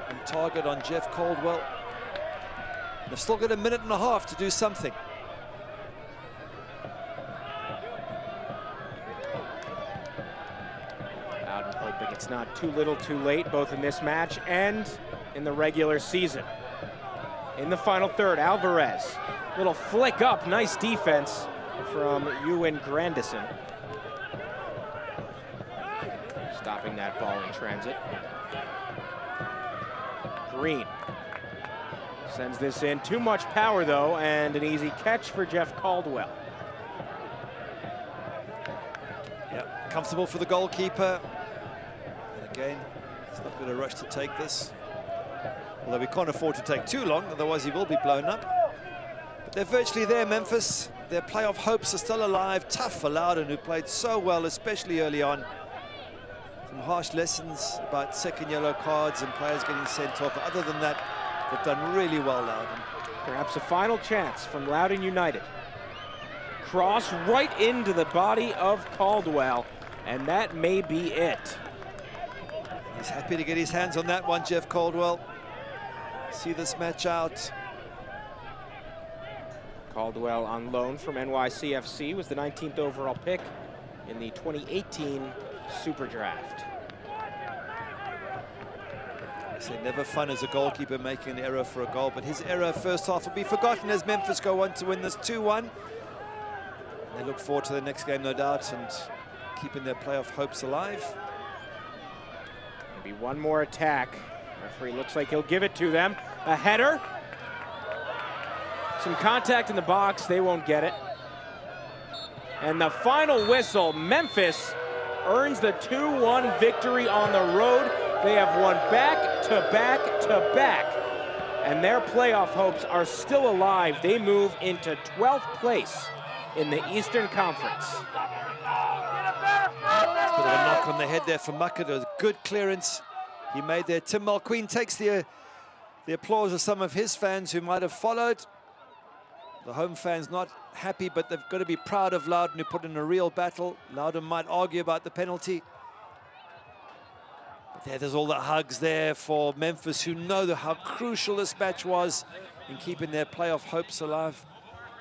on target on Jeff Caldwell. They've still got a minute and a half to do something. Loudoun hoping it's not too little too late, both in this match and in the regular season. In the final third, Alvarez, little flick up, nice defense from Ewan Grandison. Stopping that ball in transit. Green. Sends this in. Too much power, though, and an easy catch for Jeff Caldwell. Yeah, comfortable for the goalkeeper. And again, he's not going to rush to take this. Although we can't afford to take too long, otherwise he will be blown up. But they're virtually there, Memphis. Their playoff hopes are still alive. Tough for Loudoun, who played so well, especially early on. Some harsh lessons about second yellow cards and players getting sent off. But other than that, they've done really well, Loudoun. Perhaps a final chance from Loudoun United. Cross right into the body of Caldwell, and that may be it. He's happy to get his hands on that one, Jeff Caldwell. See this match out. Caldwell on loan from NYCFC, was the 19th overall pick in the 2018 Super Draft. I say never fun as a goalkeeper making an error for a goal, but his error first half will be forgotten as Memphis go on to win this 2-1. They look forward to the next game, no doubt, and keeping their playoff hopes alive. Maybe one more attack. Referee looks like he'll give it to them. A header. Some contact in the box, they won't get it. And the final whistle, Memphis earns the 2-1 victory on the road. They have won back to back to back, and their playoff hopes are still alive. They move into 12th place in the Eastern Conference. Bit of a knock on the head there for Muckett. A good clearance he made there. Tim Mulqueen takes the applause of some of his fans who might have followed. The home fans not happy, but they've got to be proud of Loudoun, who put in a real battle. Loudoun might argue about the penalty. But there's all the hugs there for Memphis, who know how crucial this match was in keeping their playoff hopes alive.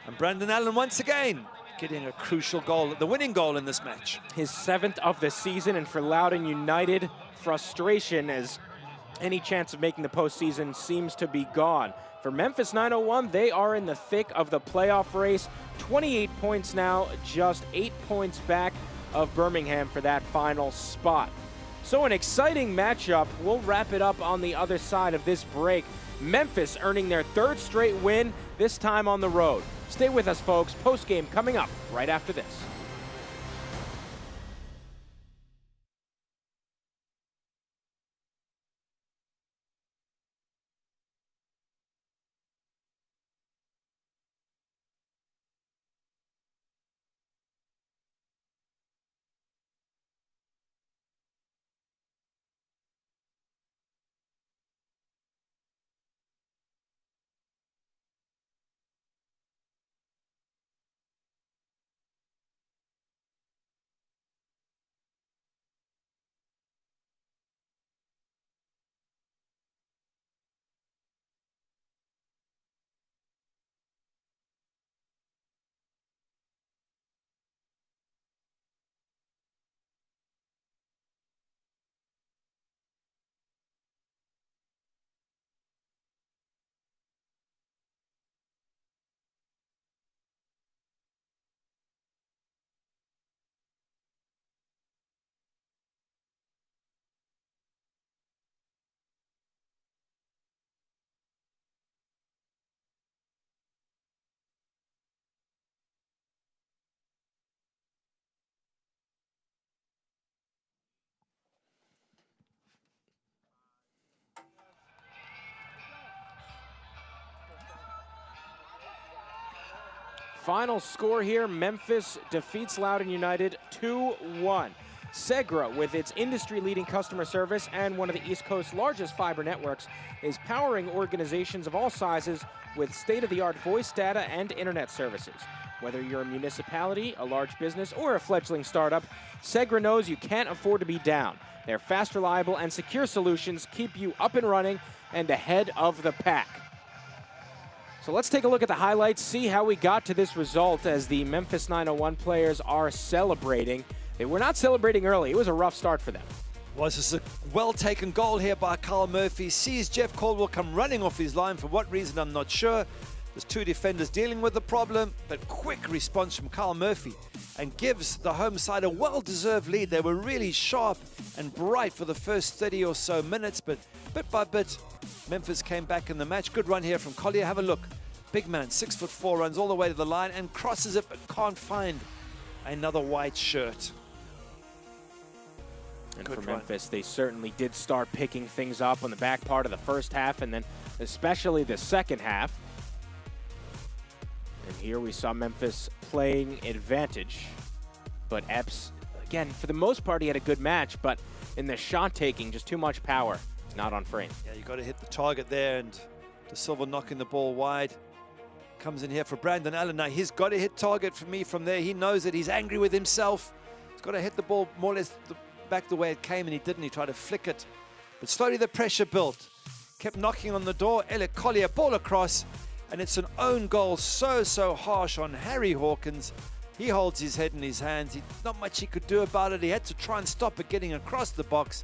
And Brandon Allen once again getting a crucial goal, the winning goal in this match. His 7th of the season, and for Loudoun United, frustration as any chance of making the postseason seems to be gone. For Memphis 901, they are in the thick of the playoff race. 28 points now, just 8 points back of Birmingham for that final spot. So an exciting matchup. We'll wrap it up on the other side of this break. Memphis earning their 3rd straight win, this time on the road. Stay with us, folks. Postgame coming up right after this. Final score here, Memphis defeats Loudoun United 2-1. Segra, with its industry-leading customer service and one of the East Coast's largest fiber networks, is powering organizations of all sizes with state-of-the-art voice data and internet services. Whether you're a municipality, a large business, or a fledgling startup, Segra knows you can't afford to be down. Their fast, reliable, and secure solutions keep you up and running and ahead of the pack. So let's take a look at the highlights, see how we got to this result as the Memphis 901 players are celebrating. They were not celebrating early. It was a rough start for them. Was this a well-taken goal here by Carl Murphy. Sees Jeff Caldwell come running off his line. For what reason, I'm not sure. There's 2 defenders dealing with the problem, but quick response from Carl Murphy. and gives the home side a well-deserved lead. They were really sharp and bright for the first 30 or so minutes, but bit by bit, Memphis came back in the match. Good run here from Collier. Have a look. Big man, 6'4", runs all the way to the line and crosses it, but can't find another white shirt. And for Memphis, they certainly did start picking things up on the back part of the first half, and then especially the second half. And here we saw Memphis playing advantage. But Epps, again, for the most part, he had a good match, but in the shot taking, just too much power, not on frame. Yeah, you got to hit the target there, and De Silva knocking the ball wide. Comes in here for Brandon Allen. Now, he's got to hit target for me from there. He knows it. He's angry with himself. He's got to hit the ball more or less back the way it came, and he didn't. He tried to flick it. But slowly the pressure built. Kept knocking on the door. Elliot Collier, ball across. And it's an own goal, so harsh on Harry Hawkins. He holds his head in his hands. Not much he could do about it. He had to try and stop it getting across the box.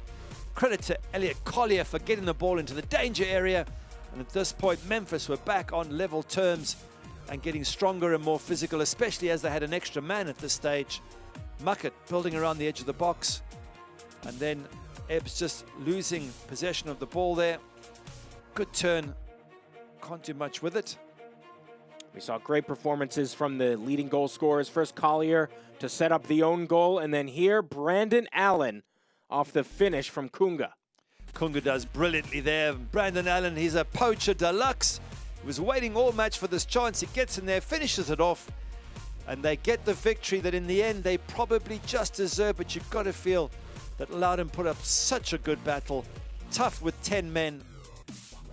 Credit to Elliot Collier for getting the ball into the danger area. And at this point, Memphis were back on level terms and getting stronger and more physical, especially as they had an extra man at this stage. Muckett building around the edge of the box. And then Ebbs just losing possession of the ball there. Good turn. Can't do much with it. We saw great performances from the leading goal scorers. First Collier to set up the own goal, and then here Brandon Allen off the finish from Kunga. Kunga does brilliantly there. Brandon Allen, he's a poacher deluxe. He was waiting all match for this chance. He gets in there, finishes it off, and they get the victory that in the end they probably just deserve. But you've got to feel that Loudoun put up such a good battle. Tough with 10 men.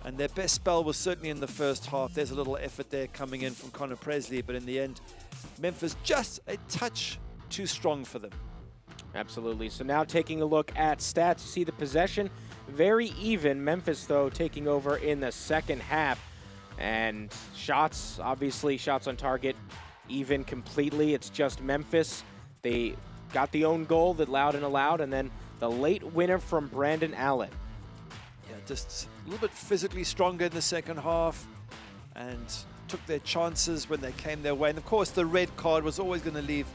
And their best spell was certainly in the first half. There's a little effort there coming in from Connor Presley, but in the end, Memphis just a touch too strong for them. Absolutely. So now taking a look at stats, you see the possession very even. Memphis, though, taking over in the second half. And shots, obviously, shots on target, even completely. It's just Memphis. They got the own goal that Loudoun allowed, and then the late winner from Brandon Allen. Yeah, just a little bit physically stronger in the second half and took their chances when they came their way. And of course, the red card was always going to leave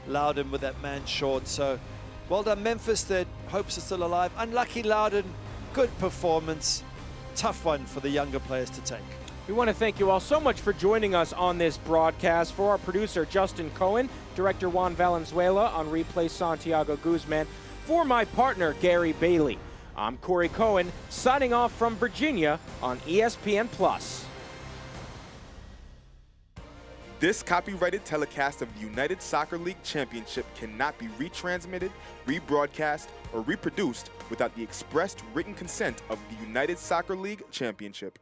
Loudoun with that man short. So well done, Memphis. Their hopes are still alive. Unlucky Loudoun. Good performance. Tough one for the younger players to take. We want to thank you all so much for joining us on this broadcast. For our producer, Justin Cohen, director Juan Valenzuela, on replay, Santiago Guzman. For my partner, Gary Bailey, I'm Corey Cohen, signing off from Virginia on ESPN+. This copyrighted telecast of the United Soccer League Championship cannot be retransmitted, rebroadcast, or reproduced without the expressed written consent of the United Soccer League Championship.